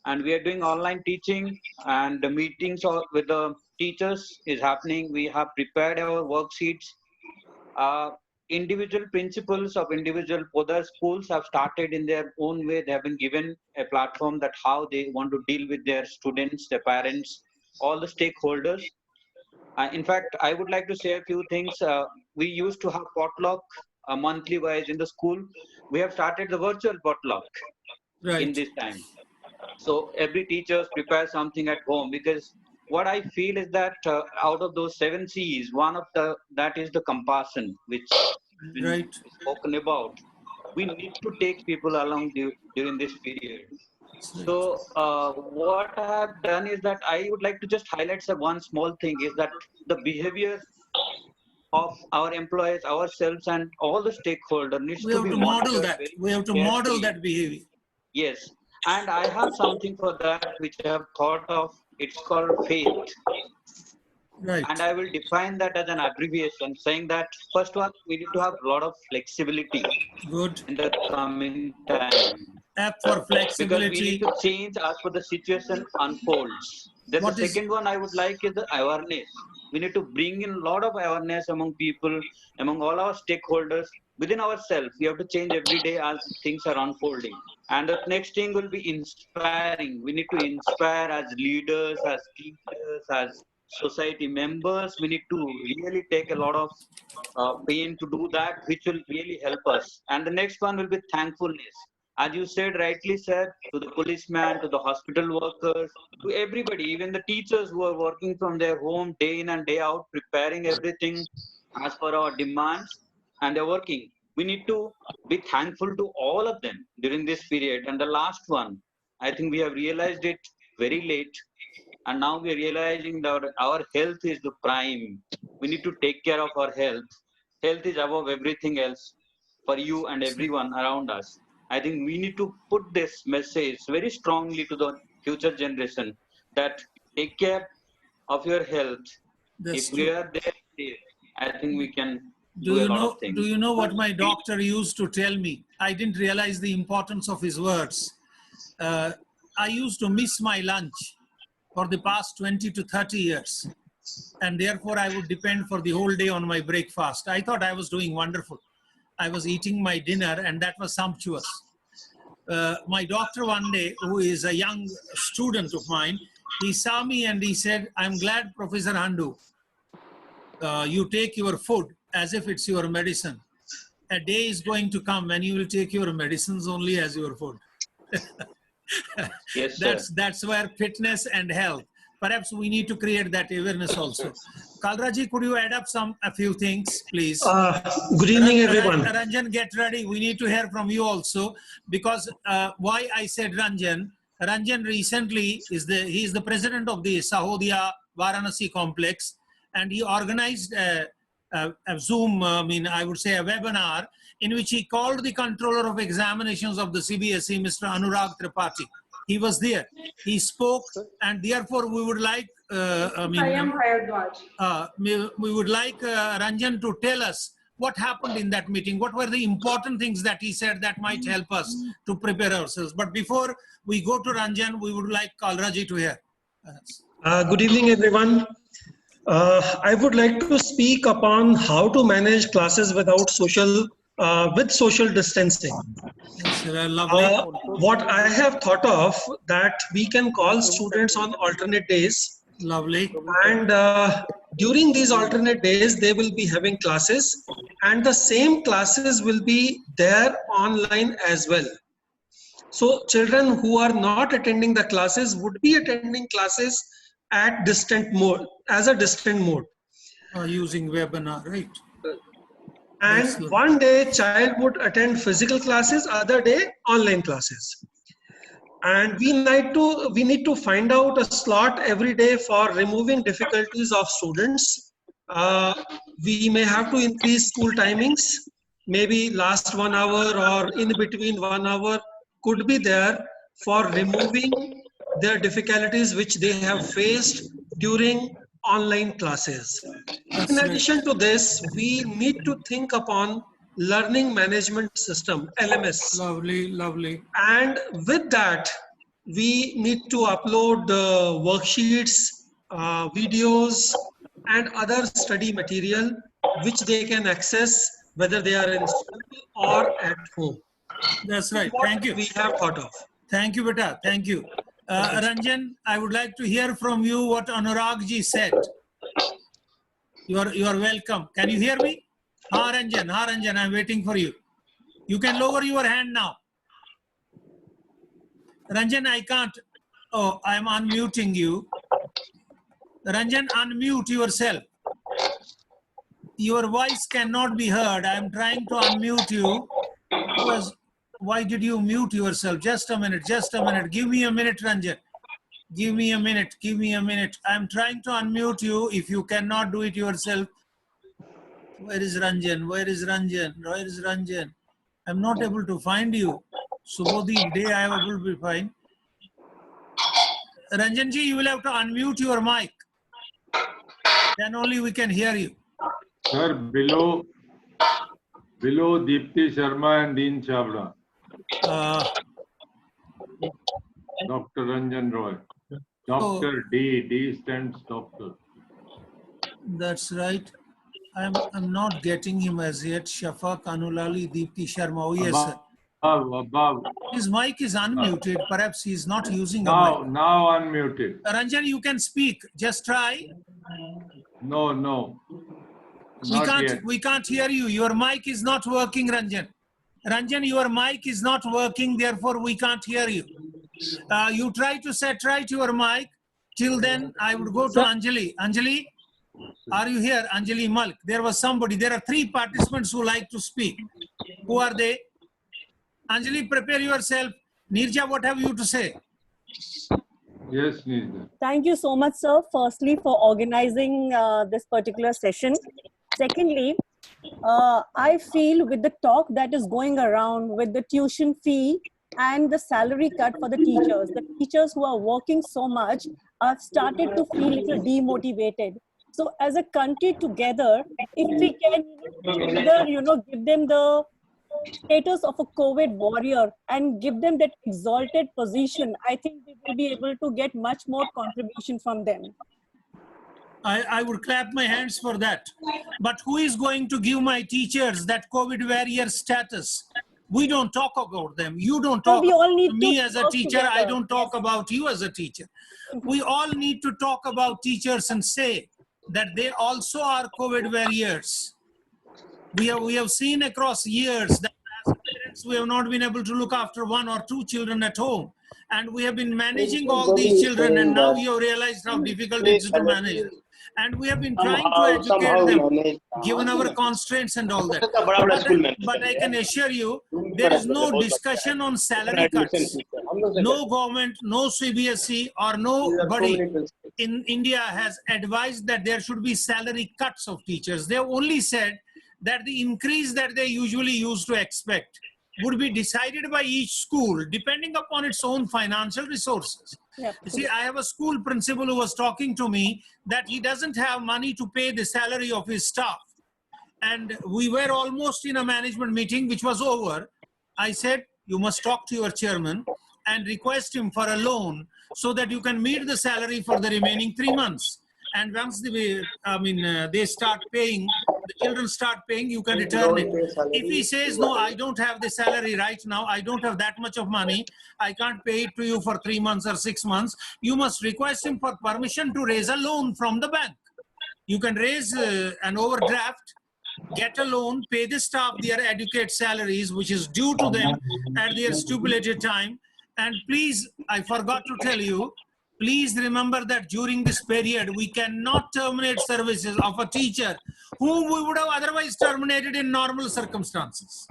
J: and we are doing online teaching, and the meetings with the teachers is happening. We have prepared our worksheets. Individual principals of individual Podar schools have started in their own way. They have been given a platform that how they want to deal with their students, their parents, all the stakeholders. In fact, I would like to say a few things. We used to have potluck monthly wise in the school. We have started the virtual potluck in this time. So every teacher prepares something at home, because what I feel is that out of those 7 C's, one of that is the compassion, which is spoken about. We need to take people along during this period. So what I have done is that I would like to just highlight one small thing, is that the behavior of our employees, ourselves, and all the stakeholders needs to be
A: model that.
J: very
A: We have to
J: carefully.
A: model that behavior.
J: Yes, and I have something for that which I have thought of. It's called faith.
A: Right.
J: And I will define that as an abbreviation, saying that first one, we need to have a lot of flexibility.
A: Good.
J: In the coming time.
A: F for flexibility.
J: Because we need to change as per the situation unfolds. Then the second one I would like is the awareness. We need to bring in a lot of awareness among people, among all our stakeholders, within ourselves. We have to change every day as things are unfolding. And the next thing will be inspiring. We need to inspire as leaders, as teachers, as society members. We need to really take a lot of pain to do that, which will really help us. And the next one will be thankfulness. as you said rightly, sir, to the policeman, to the hospital workers, to everybody, even the teachers who are working from their home day in and day out, preparing everything as per our demands, and they're working. We need to be thankful to all of them during this period. And the last one, I think we have realized it very late, and now we are realizing that our health is the prime. We need to take care of our health. Health is above everything else for you and everyone around us. I think we need to put this message very strongly to the future generation that take care of your health.
A: That's
J: If we
A: true.
J: are there, I think we can
A: Do
J: do a
A: you
J: lot
A: know?
J: of things.
A: Do you know what my doctor used to tell me? I didn't realize the importance of his words. I used to miss my lunch for the past 20 to 30 years. And therefore, I would depend for the whole day on my breakfast. I thought I was doing wonderful. I was eating my dinner, and that was sumptuous. My doctor one day, who is a young student of mine, he saw me and he said, "I'm glad, Professor Handu, you take your food as if it's your medicine. A day is going to come when you will take your medicines only as your food."
J: Yes, sir.
A: That's where fitness and health. Perhaps we need to create that awareness also. Kalraji, could you add up a few things, please?
K: Good evening, everyone.
A: Ranjan, get ready. We need to hear from you also, because why I said Ranjan. Ranjan recently he is the president of the Sahodhya Varanasi complex, and he organized a Zoom, I would say a webinar, in which he called the controller of examinations of the CBSE, Mr. Anurag Tripathi. He was there. He spoke, and therefore we would like, we would like Ranjan to tell us what happened in that meeting. What were the important things that he said that might help us to prepare ourselves? But before we go to Ranjan, we would like Kalraji to hear.
K: Good evening, everyone. I would like to speak upon how to manage classes with social distancing. What I have thought of, that we can call students on alternate days.
A: Lovely.
K: And during these alternate days, they will be having classes, and the same classes will be there online as well. So children who are not attending the classes would be attending classes at distant mode, as a distant mode.
A: Using webinar, right?
K: And one day child would attend physical classes, other day online classes. And we need to find out a slot every day for removing difficulties of students. We may have to increase school timings. Maybe last 1 hour or in between 1 hour could be there for removing their difficulties which they have faced during online classes. In addition to this, we need to think upon learning management system, LMS.
A: Lovely, lovely.
K: And with that, we need to upload worksheets, videos, and other study material which they can access whether they are in school or at home.
A: That's right. Thank you.
K: We have thought of.
A: Thank you, Beta. Thank you. Ranjan, I would like to hear from you what Anurag ji said. You are welcome. Can you hear me? Ranjan, I'm waiting for you. You can lower your hand now. Ranjan, I can't. Oh, I'm unmuting you. Ranjan, unmute yourself. Your voice cannot be heard. I'm trying to unmute you. Why did you mute yourself? Just a minute. Give me a minute, Ranjan. Give me a minute. I'm trying to unmute you. If you cannot do it yourself. Where is Ranjan? I'm not able to find you. Subodhi, day I will be fine. Ranjan ji, you will have to unmute your mic. Then only we can hear you.
C: Sir, below Deepti Sharma and Dean Chavda. Dr. Ranjan Roy. Dr. D stands doctor.
A: That's right. I'm not getting him as yet. Shafaq Anulali, Deepti Sharma. Oh, yes, sir.
C: Above.
A: His mic is unmuted. Perhaps he's not using a mic.
C: Now unmuted.
A: Ranjan, you can speak. Just try.
C: No.
A: We can't hear you. Your mic is not working, Ranjan. Ranjan, your mic is not working, therefore we can't hear you. You try to set right your mic. Till then, I would go to Anjali. Anjali, are you here? Anjali Malk. There was somebody. There are 3 participants who like to speak. Who are they? Anjali, prepare yourself. Nirja, what have you to say?
C: Yes, Nirja.
L: Thank you so much, sir. Firstly, for organizing this particular session. Secondly, I feel with the talk that is going around with the tuition fee and the salary cut for the teachers who are working so much have started to feel a little demotivated. So as a country together, if we can either, give them the status of a COVID warrior and give them that exalted position, I think we will be able to get much more contribution from them.
A: I would clap my hands for that. But who is going to give my teachers that COVID warrior status? We don't talk about them. You don't talk about me as a teacher. Together. I don't talk about you as a teacher. We all need to talk about teachers and say that they also are COVID warriors. We have seen across years that as parents, we have not been able to look after 1 or 2 children at home. And we have been managing all these children, and now we have realized how difficult it is to manage them. And we have been trying to educate them, given our constraints and all that. But I can assure you, there is no discussion on salary cuts. No government, no CBSE, or nobody in India has advised that there should be salary cuts of teachers. They have only said that the increase that they usually used to expect would be decided by each school depending upon its own financial resources. Yeah. You see, I have a school principal who was talking to me that he doesn't have money to pay the salary of his staff. And we were almost in a management meeting which was over. I said, you must talk to your chairman and request him for a loan so that you can meet the salary for the remaining 3 months. And once they start paying, the children start paying, you can return it. If he says, no, I don't have the salary right now, I don't have that much of money, I can't pay it to you for 3 months or 6 months, you must request him for permission to raise a loan from the bank. You can raise an overdraft, get a loan, pay the staff their adequate salaries, which is due to them at their stipulated time. And please, I forgot to tell you, please remember that during this period, we cannot terminate services of a teacher whom we would have otherwise terminated in normal circumstances.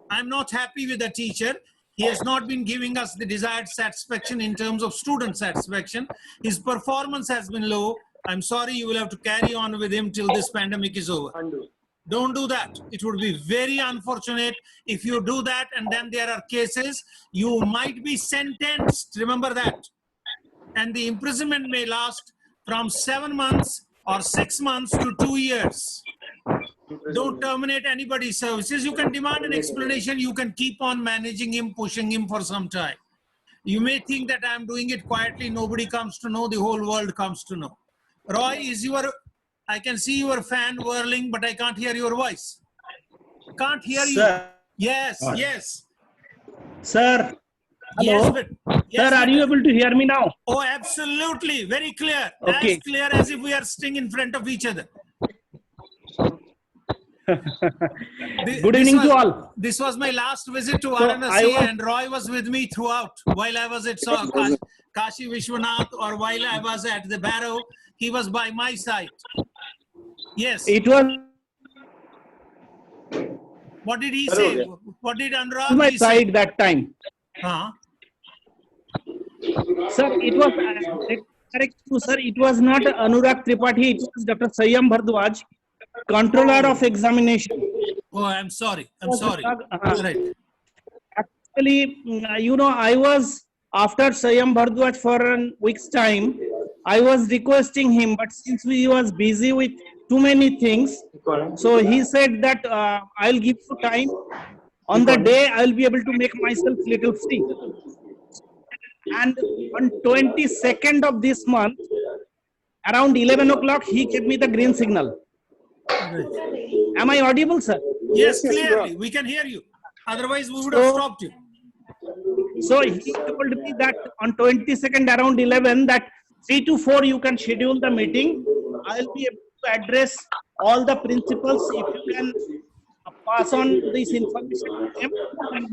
A: I'm not happy with the teacher. He has not been giving us the desired satisfaction in terms of student satisfaction. His performance has been low. I'm sorry, you will have to carry on with him till this pandemic is over. Don't do that. It would be very unfortunate if you do that and then there are cases. You might be sentenced. Remember that. And the imprisonment may last from 7 months or 6 months to 2 years. Don't terminate anybody's services. You can demand an explanation. You can keep on managing him, pushing him for some time. You may think that I'm doing it quietly. Nobody comes to know. The whole world comes to know. Roy, I can see your fan whirling, but I can't hear your voice. Can't hear you.
M: Sir.
A: Yes, yes.
M: Sir.
A: Hello? Yes,
M: sir, are you able to hear me now?
A: Oh, absolutely. Very clear.
M: Okay.
A: As clear as if we are sitting in front of each other.
M: Good evening to all.
A: This was my last visit to Varanasi, and Roy was with me throughout. While I was at Kashi Vishwanath or while I was at the Barrow, he was by my side. Yes.
M: It was.
A: What did he say? What did Anurag
M: my
A: say?
M: side that time. Sir, it was correct. Sir, it was not Anurag Tripathi. It was Dr. Sayyam Bhardwaj, controller of examination.
A: Oh, I'm sorry. I'm sorry. Right.
M: Actually, I was after Sayyam Bhardwaj for a week's time. I was requesting him, but since he was busy with too many things, so he said that I'll give you time. On the day, I'll be able to make myself little free. And on 22nd of this month, around 11 o'clock, he gave me the green signal. Right. Am I audible, sir?
A: Yes, clearly. We can hear you. Otherwise, we would have stopped you.
M: So he told me that on 22nd, around 11, that 3 to 4, you can schedule the meeting. I'll be able to address all the principals. If you can pass on this information to them.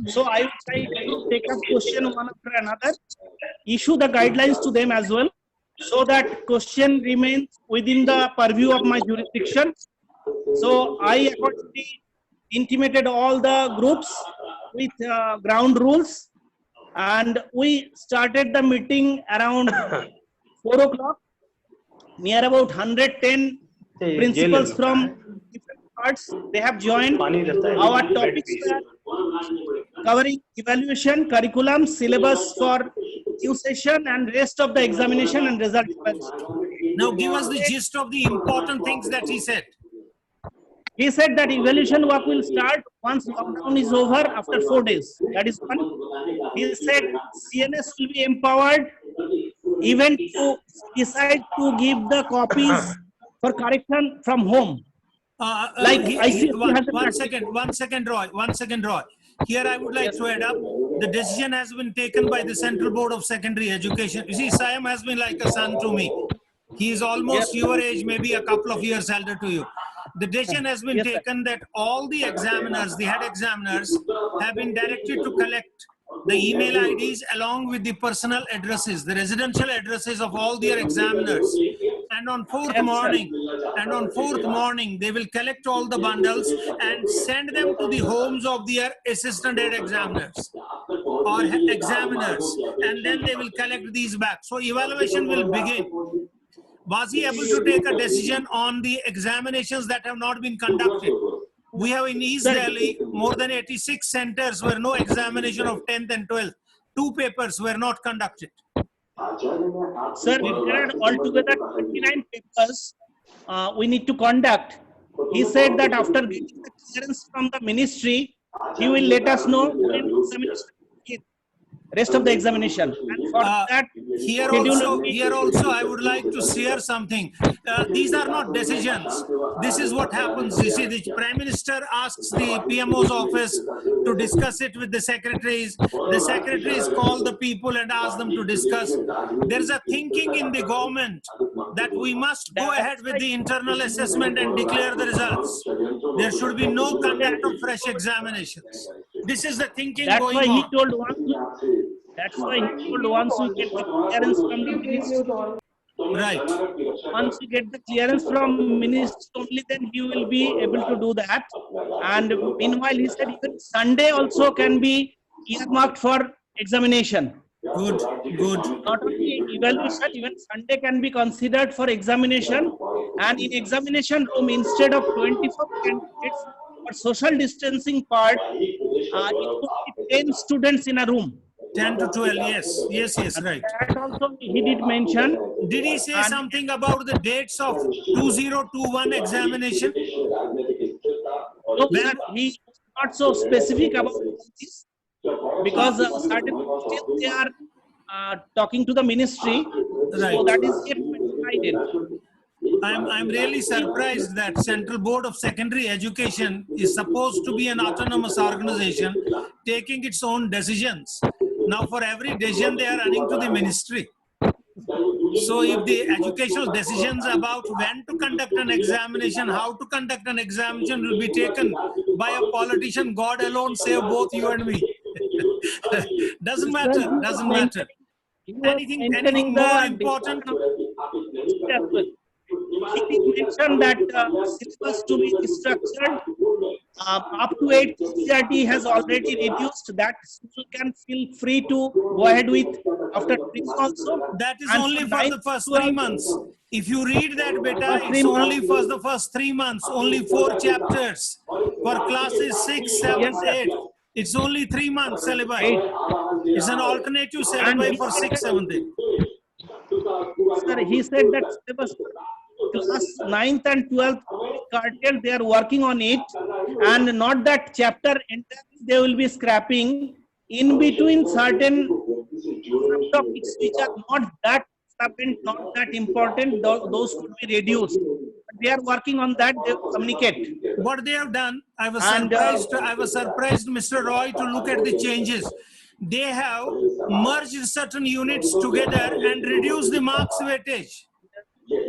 M: So I will try to take up question one after another, issue the guidelines to them as well, so that question remains within the purview of my jurisdiction. So I accordingly intimated all the groups with ground rules, and we started the meeting around 4 o'clock. Near about 110 principals from different parts, they have joined. Our topics were covering evaluation, curriculum, syllabus for new session, and rest of the examination and result evaluation.
A: Now give us the gist of the important things that he said.
M: He said that evaluation work will start once lockdown is over after 4 days. That is one. He said CNS will be empowered even to decide to give the copies for correction from home.
A: One second, Roy. Here I would like to add up. The decision has been taken by the Central Board of Secondary Education. You see, Siam has been like a son to me. He is almost your age, maybe a couple of years elder to you. The decision has been taken that all the examiners, the head examiners, have been directed to collect the email IDs along with the personal addresses, the residential addresses of all their examiners. And on fourth morning, they will collect all the bundles and send them to the homes of their assistant head examiners or examiners, and then they will collect these back. So evaluation will begin. Was he able to take a decision on the examinations that have not been conducted? We have in East Delhi more than 86 centers where no examination of 10th and 12th. 2 papers were not conducted.
M: Sir, there are altogether 29 papers we need to conduct. He said that after getting the clearance from the ministry, he will let us know when examination rest of the examination. And for that,
A: here also I would like to share something. These are not decisions. This is what happens. You see, the Prime Minister asks the PMO's office to discuss it with the secretaries. The secretaries call the people and ask them to discuss. There's a thinking in the government that we must go ahead with the internal assessment and declare the results. There should be no conduct of fresh examinations. This is the thinking going on.
M: That's why he told once we get the clearance from the ministry.
A: Right.
M: Once we get the clearance from ministry, only then he will be able to do that. And meanwhile, he said even Sunday also can be earmarked for examination.
A: Good.
M: Not only evaluation, even Sunday can be considered for examination. And in examination room, instead of 24 candidates for social distancing part, it could be 10 students in a room.
A: 10 to 12, yes, right.
M: That also he did mention.
A: Did he say something about the dates of 2021 examination?
M: No, sir, he is not so specific about this because certain still they are talking to the ministry.
A: Right.
M: So that is yet decided.
A: I'm really surprised that Central Board of Secondary Education is supposed to be an autonomous organization taking its own decisions. Now for every decision they are running to the ministry. So if the educational decisions about when to conduct an examination, how to conduct an examination will be taken by a politician, God alone save both you and me. Doesn't matter. Anything more important?
M: He mentioned that syllabus to be structured up to 8 CRT has already reduced. That school can feel free to go ahead with after 3 months also.
A: That is only for the first 3 months. If you read that, beta, it's only for the first 3 months. Only 4 chapters for classes 6, 7, 8. It's only 3 months syllabus. It's an alternative syllabus for 6, 7, 8.
M: Sir, he said that syllabus class 9th and 12th cartel, they are working on it, and not that chapter entirely they will be scrapping. In between certain subtopics which are not that important, those could be reduced. They are working on that. They will communicate.
A: What they have done, I was surprised, Mr. Roy, to look at the changes. They have merged certain units together and reduced the marks weightage.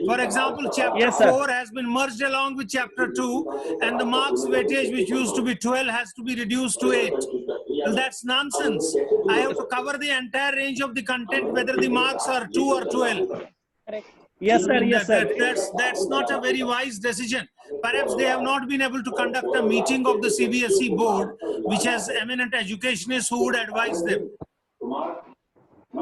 A: For example, chapter
M: Yes, sir.
A: 4 has been merged along with chapter 2, and the marks weightage, which used to be 12, has to be reduced to 8. Well, that's nonsense. I have to cover the entire range of the content, whether the marks are 2 or 12.
M: Yes, sir. Yes, sir.
A: That's not a very wise decision. Perhaps they have not been able to conduct a meeting of the CBSE board, which has eminent educationists who would advise them.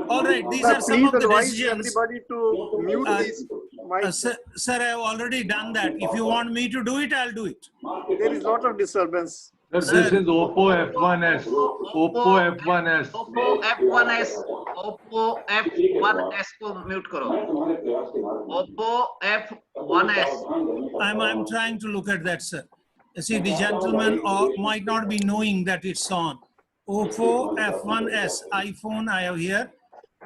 A: All right, these are some of the decisions.
N: Everybody to mute these mics.
A: Sir, I have already done that. If you want me to do it, I'll do it.
N: There is a lot of disturbance.
C: Sir, this is Oppo F1s. Oppo F1s.
O: Oppo F1s. Oppo F1s को mute करो. Oppo F1s.
A: I'm trying to look at that, sir. You see, the gentleman might not be knowing that it's on. Oppo F1s iPhone I have here.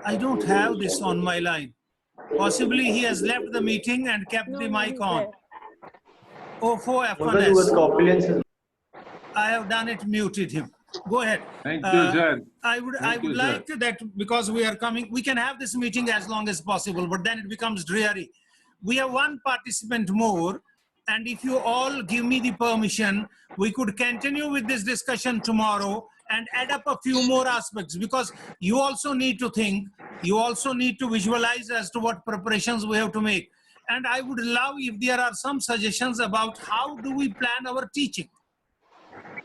A: I don't have this on my line. Possibly he has left the meeting and kept the mic on. Oppo F1s. I have done it, muted him. Go ahead.
C: Thank you, sir.
A: I would like that, because we are coming, we can have this meeting as long as possible, but then it becomes dreary. We have one participant more, and if you all give me the permission, we could continue with this discussion tomorrow and add up a few more aspects, because you also need to think, you also need to visualize as to what preparations we have to make. And I would love if there are some suggestions about how do we plan our teaching.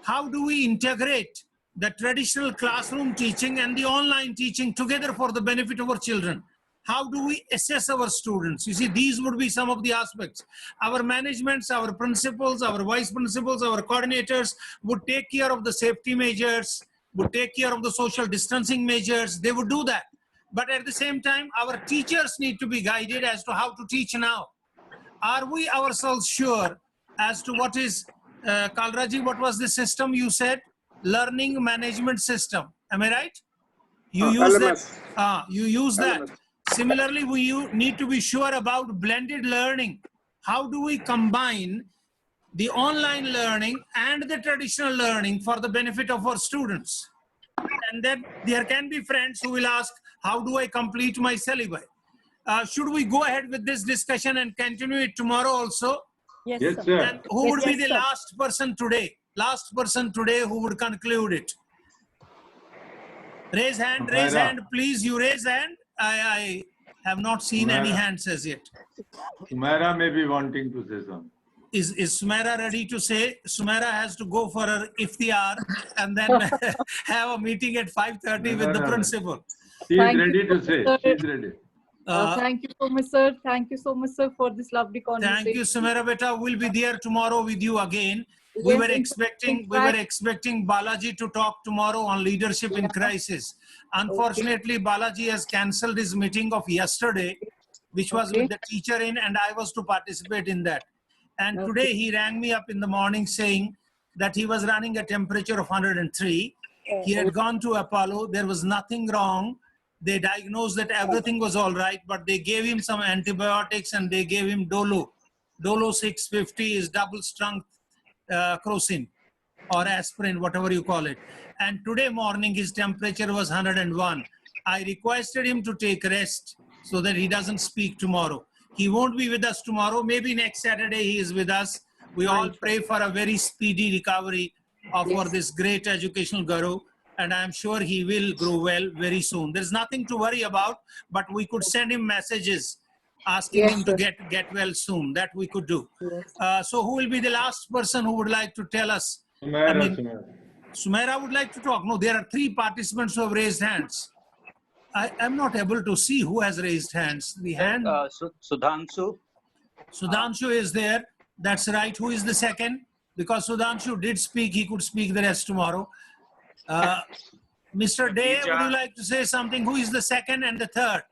A: How do we integrate the traditional classroom teaching and the online teaching together for the benefit of our children? How do we assess our students? You see, these would be some of the aspects. Our managements, our principals, our vice principals, our coordinators would take care of the safety measures, would take care of the social distancing measures. They would do that. But at the same time, our teachers need to be guided as to how to teach now. Are we ourselves sure as to what is, Kalraji, what was the system you said? Learning management system. Am I right? You use
N: LMS.
A: that. You use that. Similarly, we need to be sure about blended learning. How do we combine the online learning and the traditional learning for the benefit of our students? And then there can be friends who will ask, how do I complete my syllabi? Should we go ahead with this discussion and continue it tomorrow also?
L: Yes,
C: Yes, sir.
A: And who would be
L: yes,
A: the
L: sir.
A: last person today? Last person today who would conclude it? Raise hand, raise
C: Sumaira.
A: hand, please. You raise hand. I have not seen any
C: Sumaira.
A: hands as yet.
C: Sumaira may be wanting to say something.
A: Is Sumaira ready to say? Sumaira has to go for her iftiar and then have a meeting at 5:30 with the
C: No.
A: principal.
C: She is
P: Thank you,
C: ready to say.
P: sir.
C: She is ready.
P: Thank you so much, sir. Thank you so much, sir, for this lovely conversation.
A: Thank you, Sumaira beta. We'll be there tomorrow with you again. We
P: Yes,
A: were
P: in fact-
A: expecting Balaji to talk tomorrow on leadership in crisis. Unfortunately, Balaji has cancelled his meeting of yesterday, which was with the teacher in, and I was to participate in that. And today he rang me up in the morning saying that he was running a temperature of 103. He had gone to Apollo. There was nothing wrong. They diagnosed that everything was all right, but they gave him some antibiotics and they gave him Dolo. Dolo 650 is double strength crocin or aspirin, whatever you call it. And today morning his temperature was 101. I requested him to take rest so that he doesn't speak tomorrow. He won't be with us tomorrow. Maybe next Saturday he is with us. We all pray for a very speedy recovery for this great educational guru. And I'm sure he will grow well very soon. There's nothing to worry about, but we could send him messages asking him to get well soon. That we could do. So who will be the last person who would like to tell us?
C: Sumaira.
A: Sumaira would like to talk. No, there are 3 participants who have raised hands. I'm not able to see who has raised hands. The hand.
J: Sudhanshu.
A: Sudhanshu is there. That's right. Who is the second? Because Sudhanshu did speak, he could speak the rest tomorrow. Mr. Day, would you like to say something? Who is the second and the third?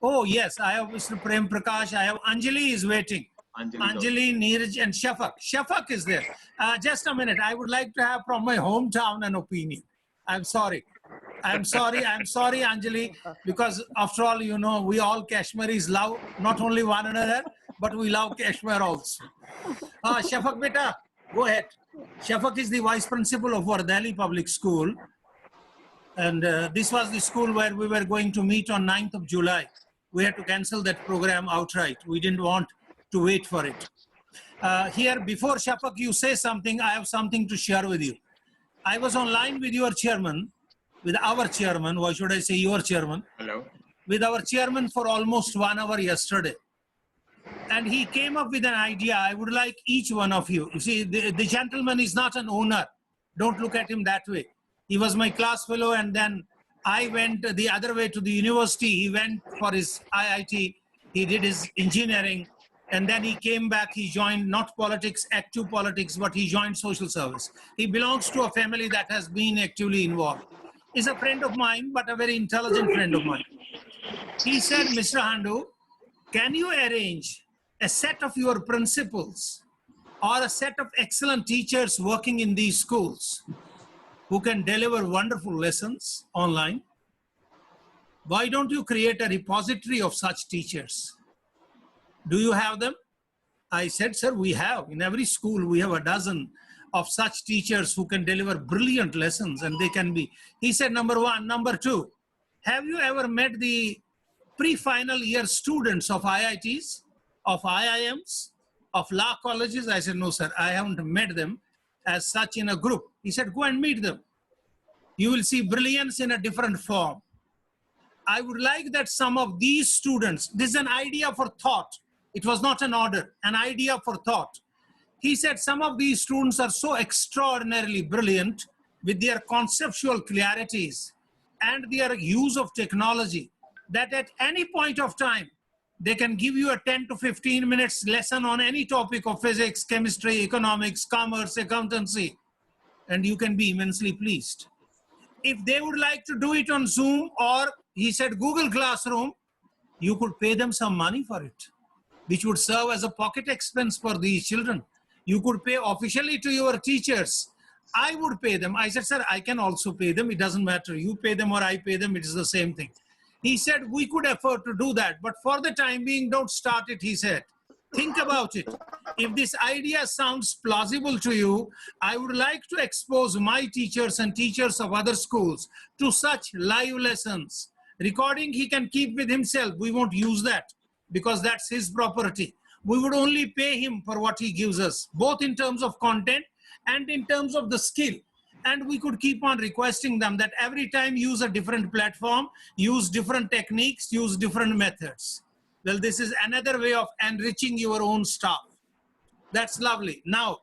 A: Oh, yes, I have Mr. Prem Prakash. I have Anjali is waiting. Anjali, Neeraj, and Shafak. Shafak is there. Just a minute. I would like to have from my hometown an opinion. I'm sorry. I'm sorry, Anjali, because after all, you know, we all Kashmiris love not only one another, but we love Kashmir also. Shafak beta, go ahead. Shafak is the vice principal of our Delhi Public School. And this was the school where we were going to meet on 9th of July. We had to cancel that program outright. We didn't want to wait for it. Here, before Shafak, you say something, I have something to share with you. I was online with your chairman, with our chairman, why should I say your chairman?
F: Hello.
A: With our chairman for almost 1 hour yesterday. And he came up with an idea. I would like each one of you. You see, the gentleman is not an owner. Don't look at him that way. He was my class fellow, and then I went the other way to the university. He went for his IIT. He did his engineering. And then he came back. He joined not politics, active politics, but he joined social service. He belongs to a family that has been actively involved. He's a friend of mine, but a very intelligent friend of mine. He said, Mr. Handu, can you arrange a set of your principals or a set of excellent teachers working in these schools who can deliver wonderful lessons online? Why don't you create a repository of such teachers? Do you have them? I said, sir, we have. In every school, we have a dozen of such teachers who can deliver brilliant lessons, and they can be. He said, number one. Number two, have you ever met the pre-final year students of IITs, of IIMs, of law colleges? I said, no, sir, I haven't met them as such in a group. He said, go and meet them. You will see brilliance in a different form. I would like that some of these students, this is an idea for thought. It was not an order, an idea for thought. He said some of these students are so extraordinarily brilliant with their conceptual clarities and their use of technology that at any point of time, they can give you a 10 to 15 minutes lesson on any topic of physics, chemistry, economics, commerce, accountancy, and you can be immensely pleased. If they would like to do it on Zoom or, he said, Google Classroom, you could pay them some money for it, which would serve as a pocket expense for these children. You could pay officially to your teachers. I would pay them. I said, sir, I can also pay them. It doesn't matter. You pay them or I pay them. It is the same thing. He said, we could afford to do that. But for the time being, don't start it, he said. Think about it. If this idea sounds plausible to you, I would like to expose my teachers and teachers of other schools to such live lessons. Recording he can keep with himself. We won't use that because that's his property. We would only pay him for what he gives us, both in terms of content and in terms of the skill. And we could keep on requesting them that every time use a different platform, use different techniques, use different methods. Well, this is another way of enriching your own staff. That's lovely. Now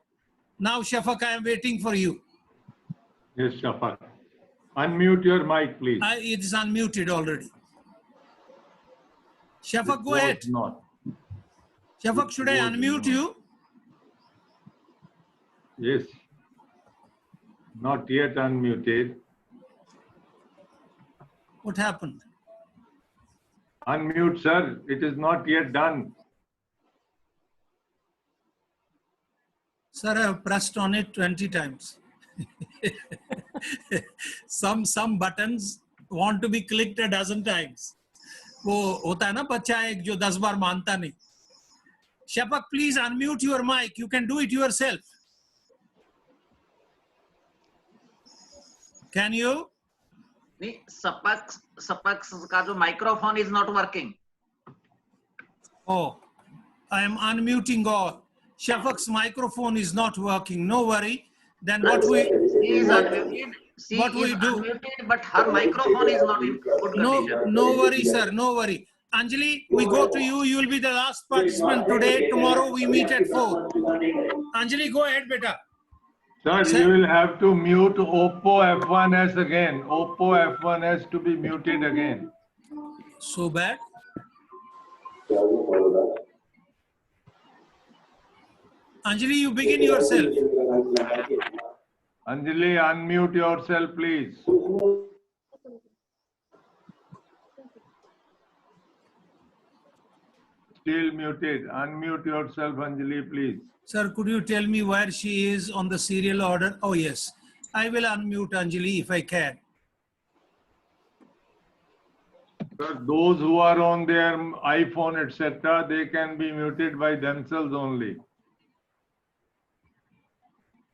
A: Shafak, I am waiting for you.
C: Yes, Shafak. Unmute your mic, please.
A: It is unmuted already. Shafak, go ahead.
C: Not.
A: Shafak, should I unmute you?
C: Yes. Not yet unmuted.
A: What happened?
C: Unmute, sir. It is not yet done.
A: Sir, I have pressed on it 20 times. Some buttons want to be clicked a dozen times. वो होता है ना बच्चा एक जो 10 बार मानता नहीं. Shafak, please unmute your mic. You can do it yourself. Can you?
O: Sapak's का जो microphone is not working.
A: Oh, I am unmuting all. Shafak's microphone is not working. No worry. Then what we do?
O: Unmuted, but her microphone is not in good condition.
A: No worry, sir. No worry. Anjali, we go to you. You will be the last participant today. Tomorrow we meet at 4. Anjali, go ahead, beta.
C: Sir, you will have to mute Oppo F1s again. Oppo F1s to be muted again.
A: So bad? Anjali, you begin yourself.
C: Anjali, unmute yourself, please. Still muted. Unmute yourself, Anjali, please.
A: Sir, could you tell me where she is on the serial order? Oh, yes. I will unmute Anjali if I can.
C: Sir, those who are on their iPhone, etc., they can be muted by themselves only.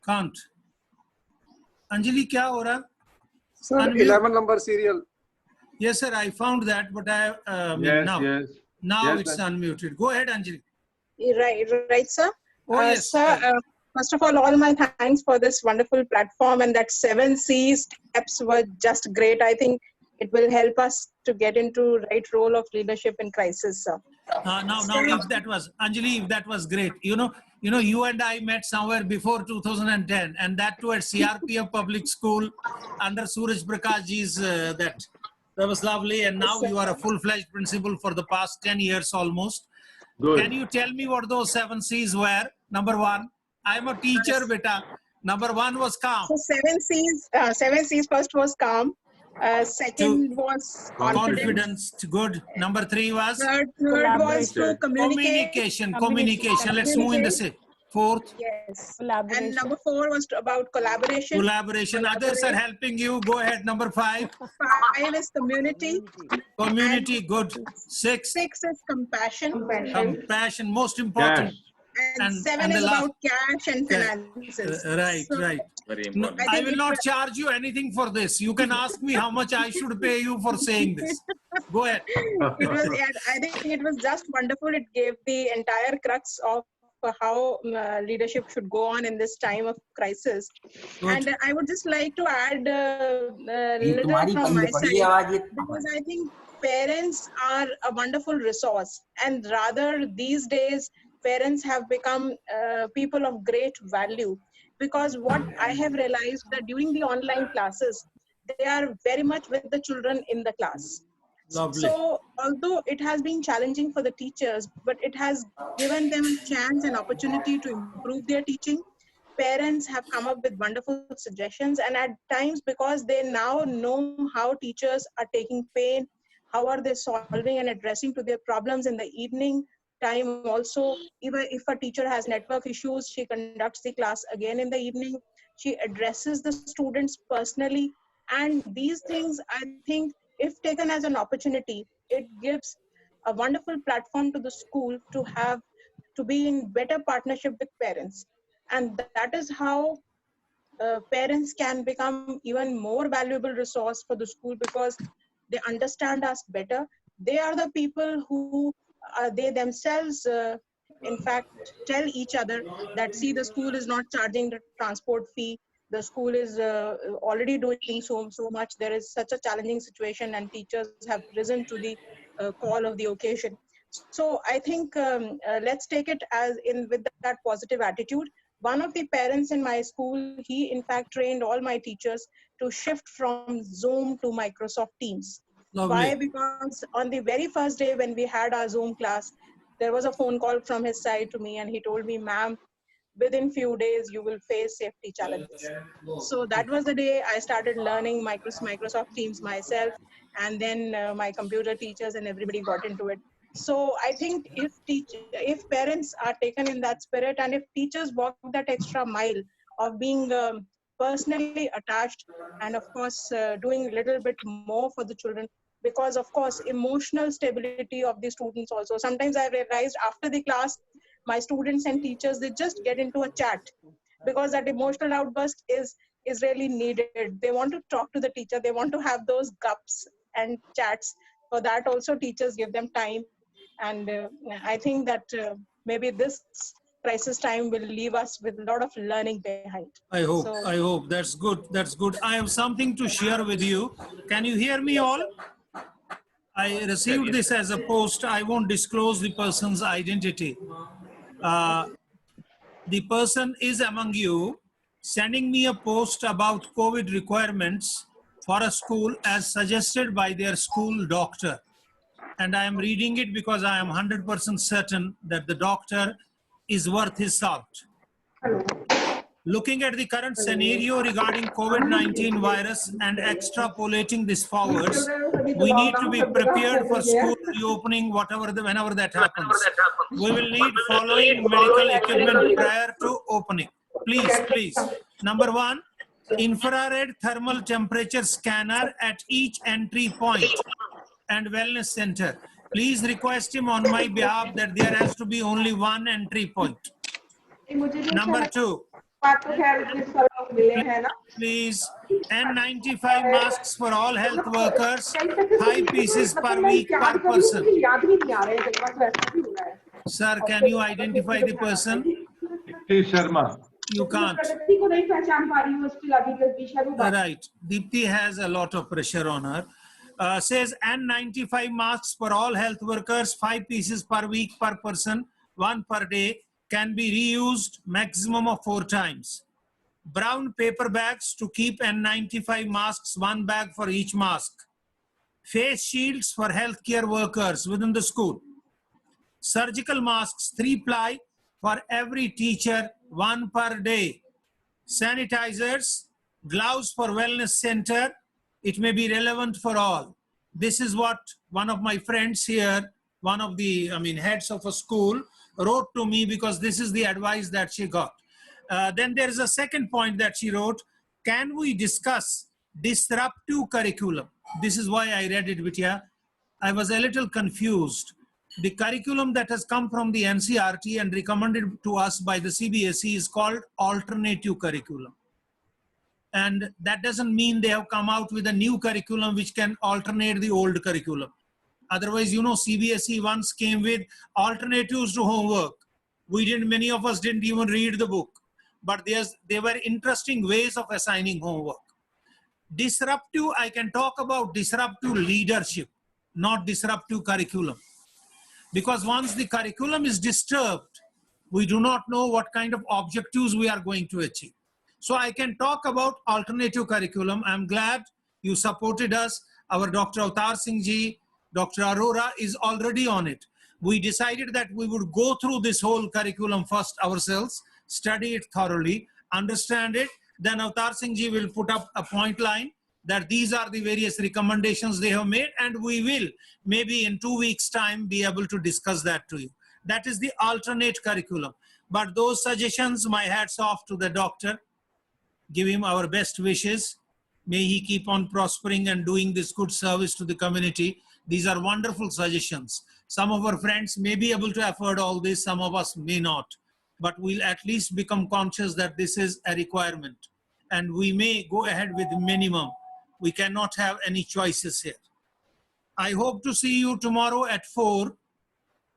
A: Can't. Anjali, क्या हो रहा?
N: Sir, 11 number serial.
A: Yes, sir, I found that, but
C: Yes,
A: now,
C: yes.
A: now
C: Yes,
A: it's
C: sir.
A: unmuted. Go ahead, Anjali.
I: Right, sir.
A: Oh, yes.
I: Sir, first of all my thanks for this wonderful platform, and that 7 C steps were just great. I think it will help us to get into right role of leadership in crisis, sir.
A: Now, if that was, Anjali, if that was great, you know, you and I met somewhere before 2010, and that too at CRPF Public School under Suraj Prakashji's that was lovely. And now you are a full-fledged principal for the past 10 years almost.
C: Good.
A: Can you tell me what those 7 C's were? Number one, I'm a teacher, beta. Number one was calm.
I: So 7 C's first was calm. Second was
A: confidence. Good. Number 3 was?
I: Third was to communicate.
A: Communication. Let's move in the same. Fourth?
I: Yes. And number 4 was about collaboration.
A: Collaboration. Others are helping you. Go ahead. Number 5.
I: 5 is community.
A: Community.
I: And
A: good. 6.
I: 6 is compassion.
A: Compassion. Most important.
I: And 7 is about cash and finances.
A: Right.
F: Very
A: No,
F: important.
A: I will not charge you anything for this. You can ask me how much I should pay you for saying this. Go ahead.
I: I think it was just wonderful. It gave the entire crux of how leadership should go on in this time of crisis.
A: Good.
I: And I would just like to add a little from my side, because I think parents are a wonderful resource, and rather these days parents have become people of great value, because what I have realized that during the online classes, they are very much with the children in the class.
A: Lovely.
I: So although it has been challenging for the teachers, but it has given them a chance and opportunity to improve their teaching. Parents have come up with wonderful suggestions, and at times, because they now know how teachers are taking pain, how are they solving and addressing to their problems in the evening time also. Even if a teacher has network issues, she conducts the class again in the evening. She addresses the students personally, and these things, I think, if taken as an opportunity, it gives a wonderful platform to the school to be in better partnership with parents. And that is how parents can become even more valuable resource for the school, because they understand us better. They are the people who they themselves in fact tell each other that, see, the school is not charging the transport fee, the school is already doing so much, there is such a challenging situation, and teachers have risen to the call of the occasion. So I think let's take it as in with that positive attitude. One of the parents in my school, he in fact trained all my teachers to shift from Zoom to Microsoft Teams.
A: Lovely.
I: Why? Because on the very first day when we had our Zoom class, there was a phone call from his side to me, and he told me, ma'am, within few days you will face safety challenges. So that was the day I started learning Microsoft Teams myself, and then my computer teachers and everybody got into it. So I think if parents are taken in that spirit, and if teachers walk that extra mile of being personally attached, and of course doing a little bit more for the children, because of course emotional stability of the students also. Sometimes I realized after the class, my students and teachers, they just get into a chat, because that emotional outburst is really needed. They want to talk to the teacher, they want to have those gups and chats. For that also teachers give them time, and I think that maybe this crisis time will leave us with a lot of learning behind.
A: I hope. That's good. I have something to share with you. Can you hear me all? I received this as a post. I won't disclose the person's identity. The person is among you, sending me a post about COVID requirements for a school as suggested by their school doctor. And I am reading it because I am 100% certain that the doctor is worth his salt. Looking at the current scenario regarding COVID-19 virus and extrapolating this forward, we need to be prepared for school reopening whenever that happens. We will need following medical equipment prior to opening. Please. Number 1, infrared thermal temperature scanner at each entry point and wellness center. Please request him on my behalf that there has to be only one entry point. Number 2, Please, N95 masks for all health workers, 5 pieces per week per person. Sir, can you identify the person?
C: Dipti Sharma.
A: You can't. Right. Deepti has a lot of pressure on her. Says N95 masks for all health workers, 5 pieces per week per person, 1 per day, can be reused maximum of 4 times. Brown paper bags to keep N95 masks, 1 bag for each mask. Face shields for healthcare workers within the school. Surgical masks, 3-ply for every teacher, 1 per day. Sanitizers, gloves for wellness center. It may be relevant for all. This is what one of my friends here, one of the heads of a school, wrote to me because this is the advice that she got. Then there is a second point that she wrote. Can we discuss disruptive curriculum? This is why I read it, Vidya. I was a little confused. The curriculum that has come from the NCERT and recommended to us by the CBSE is called alternative curriculum. And that doesn't mean they have come out with a new curriculum which can alternate the old curriculum. Otherwise, CBSE once came with alternatives to homework. Many of us didn't even read the book. But there were interesting ways of assigning homework. Disruptive, I can talk about disruptive leadership, not disruptive curriculum. Because once the curriculum is disturbed, we do not know what kind of objectives we are going to achieve. So I can talk about alternative curriculum. I'm glad you supported us. Our Dr. Avtar Singh ji, Dr. Arora is already on it. We decided that we would go through this whole curriculum first ourselves, study it thoroughly, understand it. Then Avtar Singh ji will put up a point line that these are the various recommendations they have made, and we will maybe in 2 weeks' time be able to discuss that to you. That is the alternate curriculum. But those suggestions, my hats off to the doctor. Give him our best wishes. May he keep on prospering and doing this good service to the community. These are wonderful suggestions. Some of our friends may be able to afford all this, some of us may not. But we'll at least become conscious that this is a requirement. And we may go ahead with minimum. We cannot have any choices here. I hope to see you tomorrow at 4.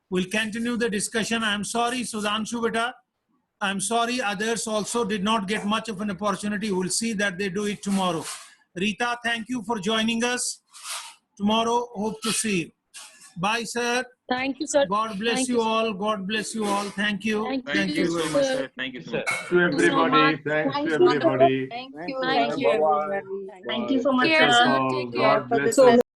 A: We'll continue the discussion. I'm sorry, Sudhanshu Beta. I'm sorry others also did not get much of an opportunity. We'll see that they do it tomorrow. Rita, thank you for joining us. Tomorrow, hope to see you. Bye, sir.
Q: Thank you, sir.
A: God bless you all. God bless you all. Thank you.
F: Thank you very much, sir. Thank you so much.
C: To everybody. Thanks to everybody.
Q: Thank you. Thank you.
I: Thank you so much,
C: Take care.
I: sir.
C: God bless you.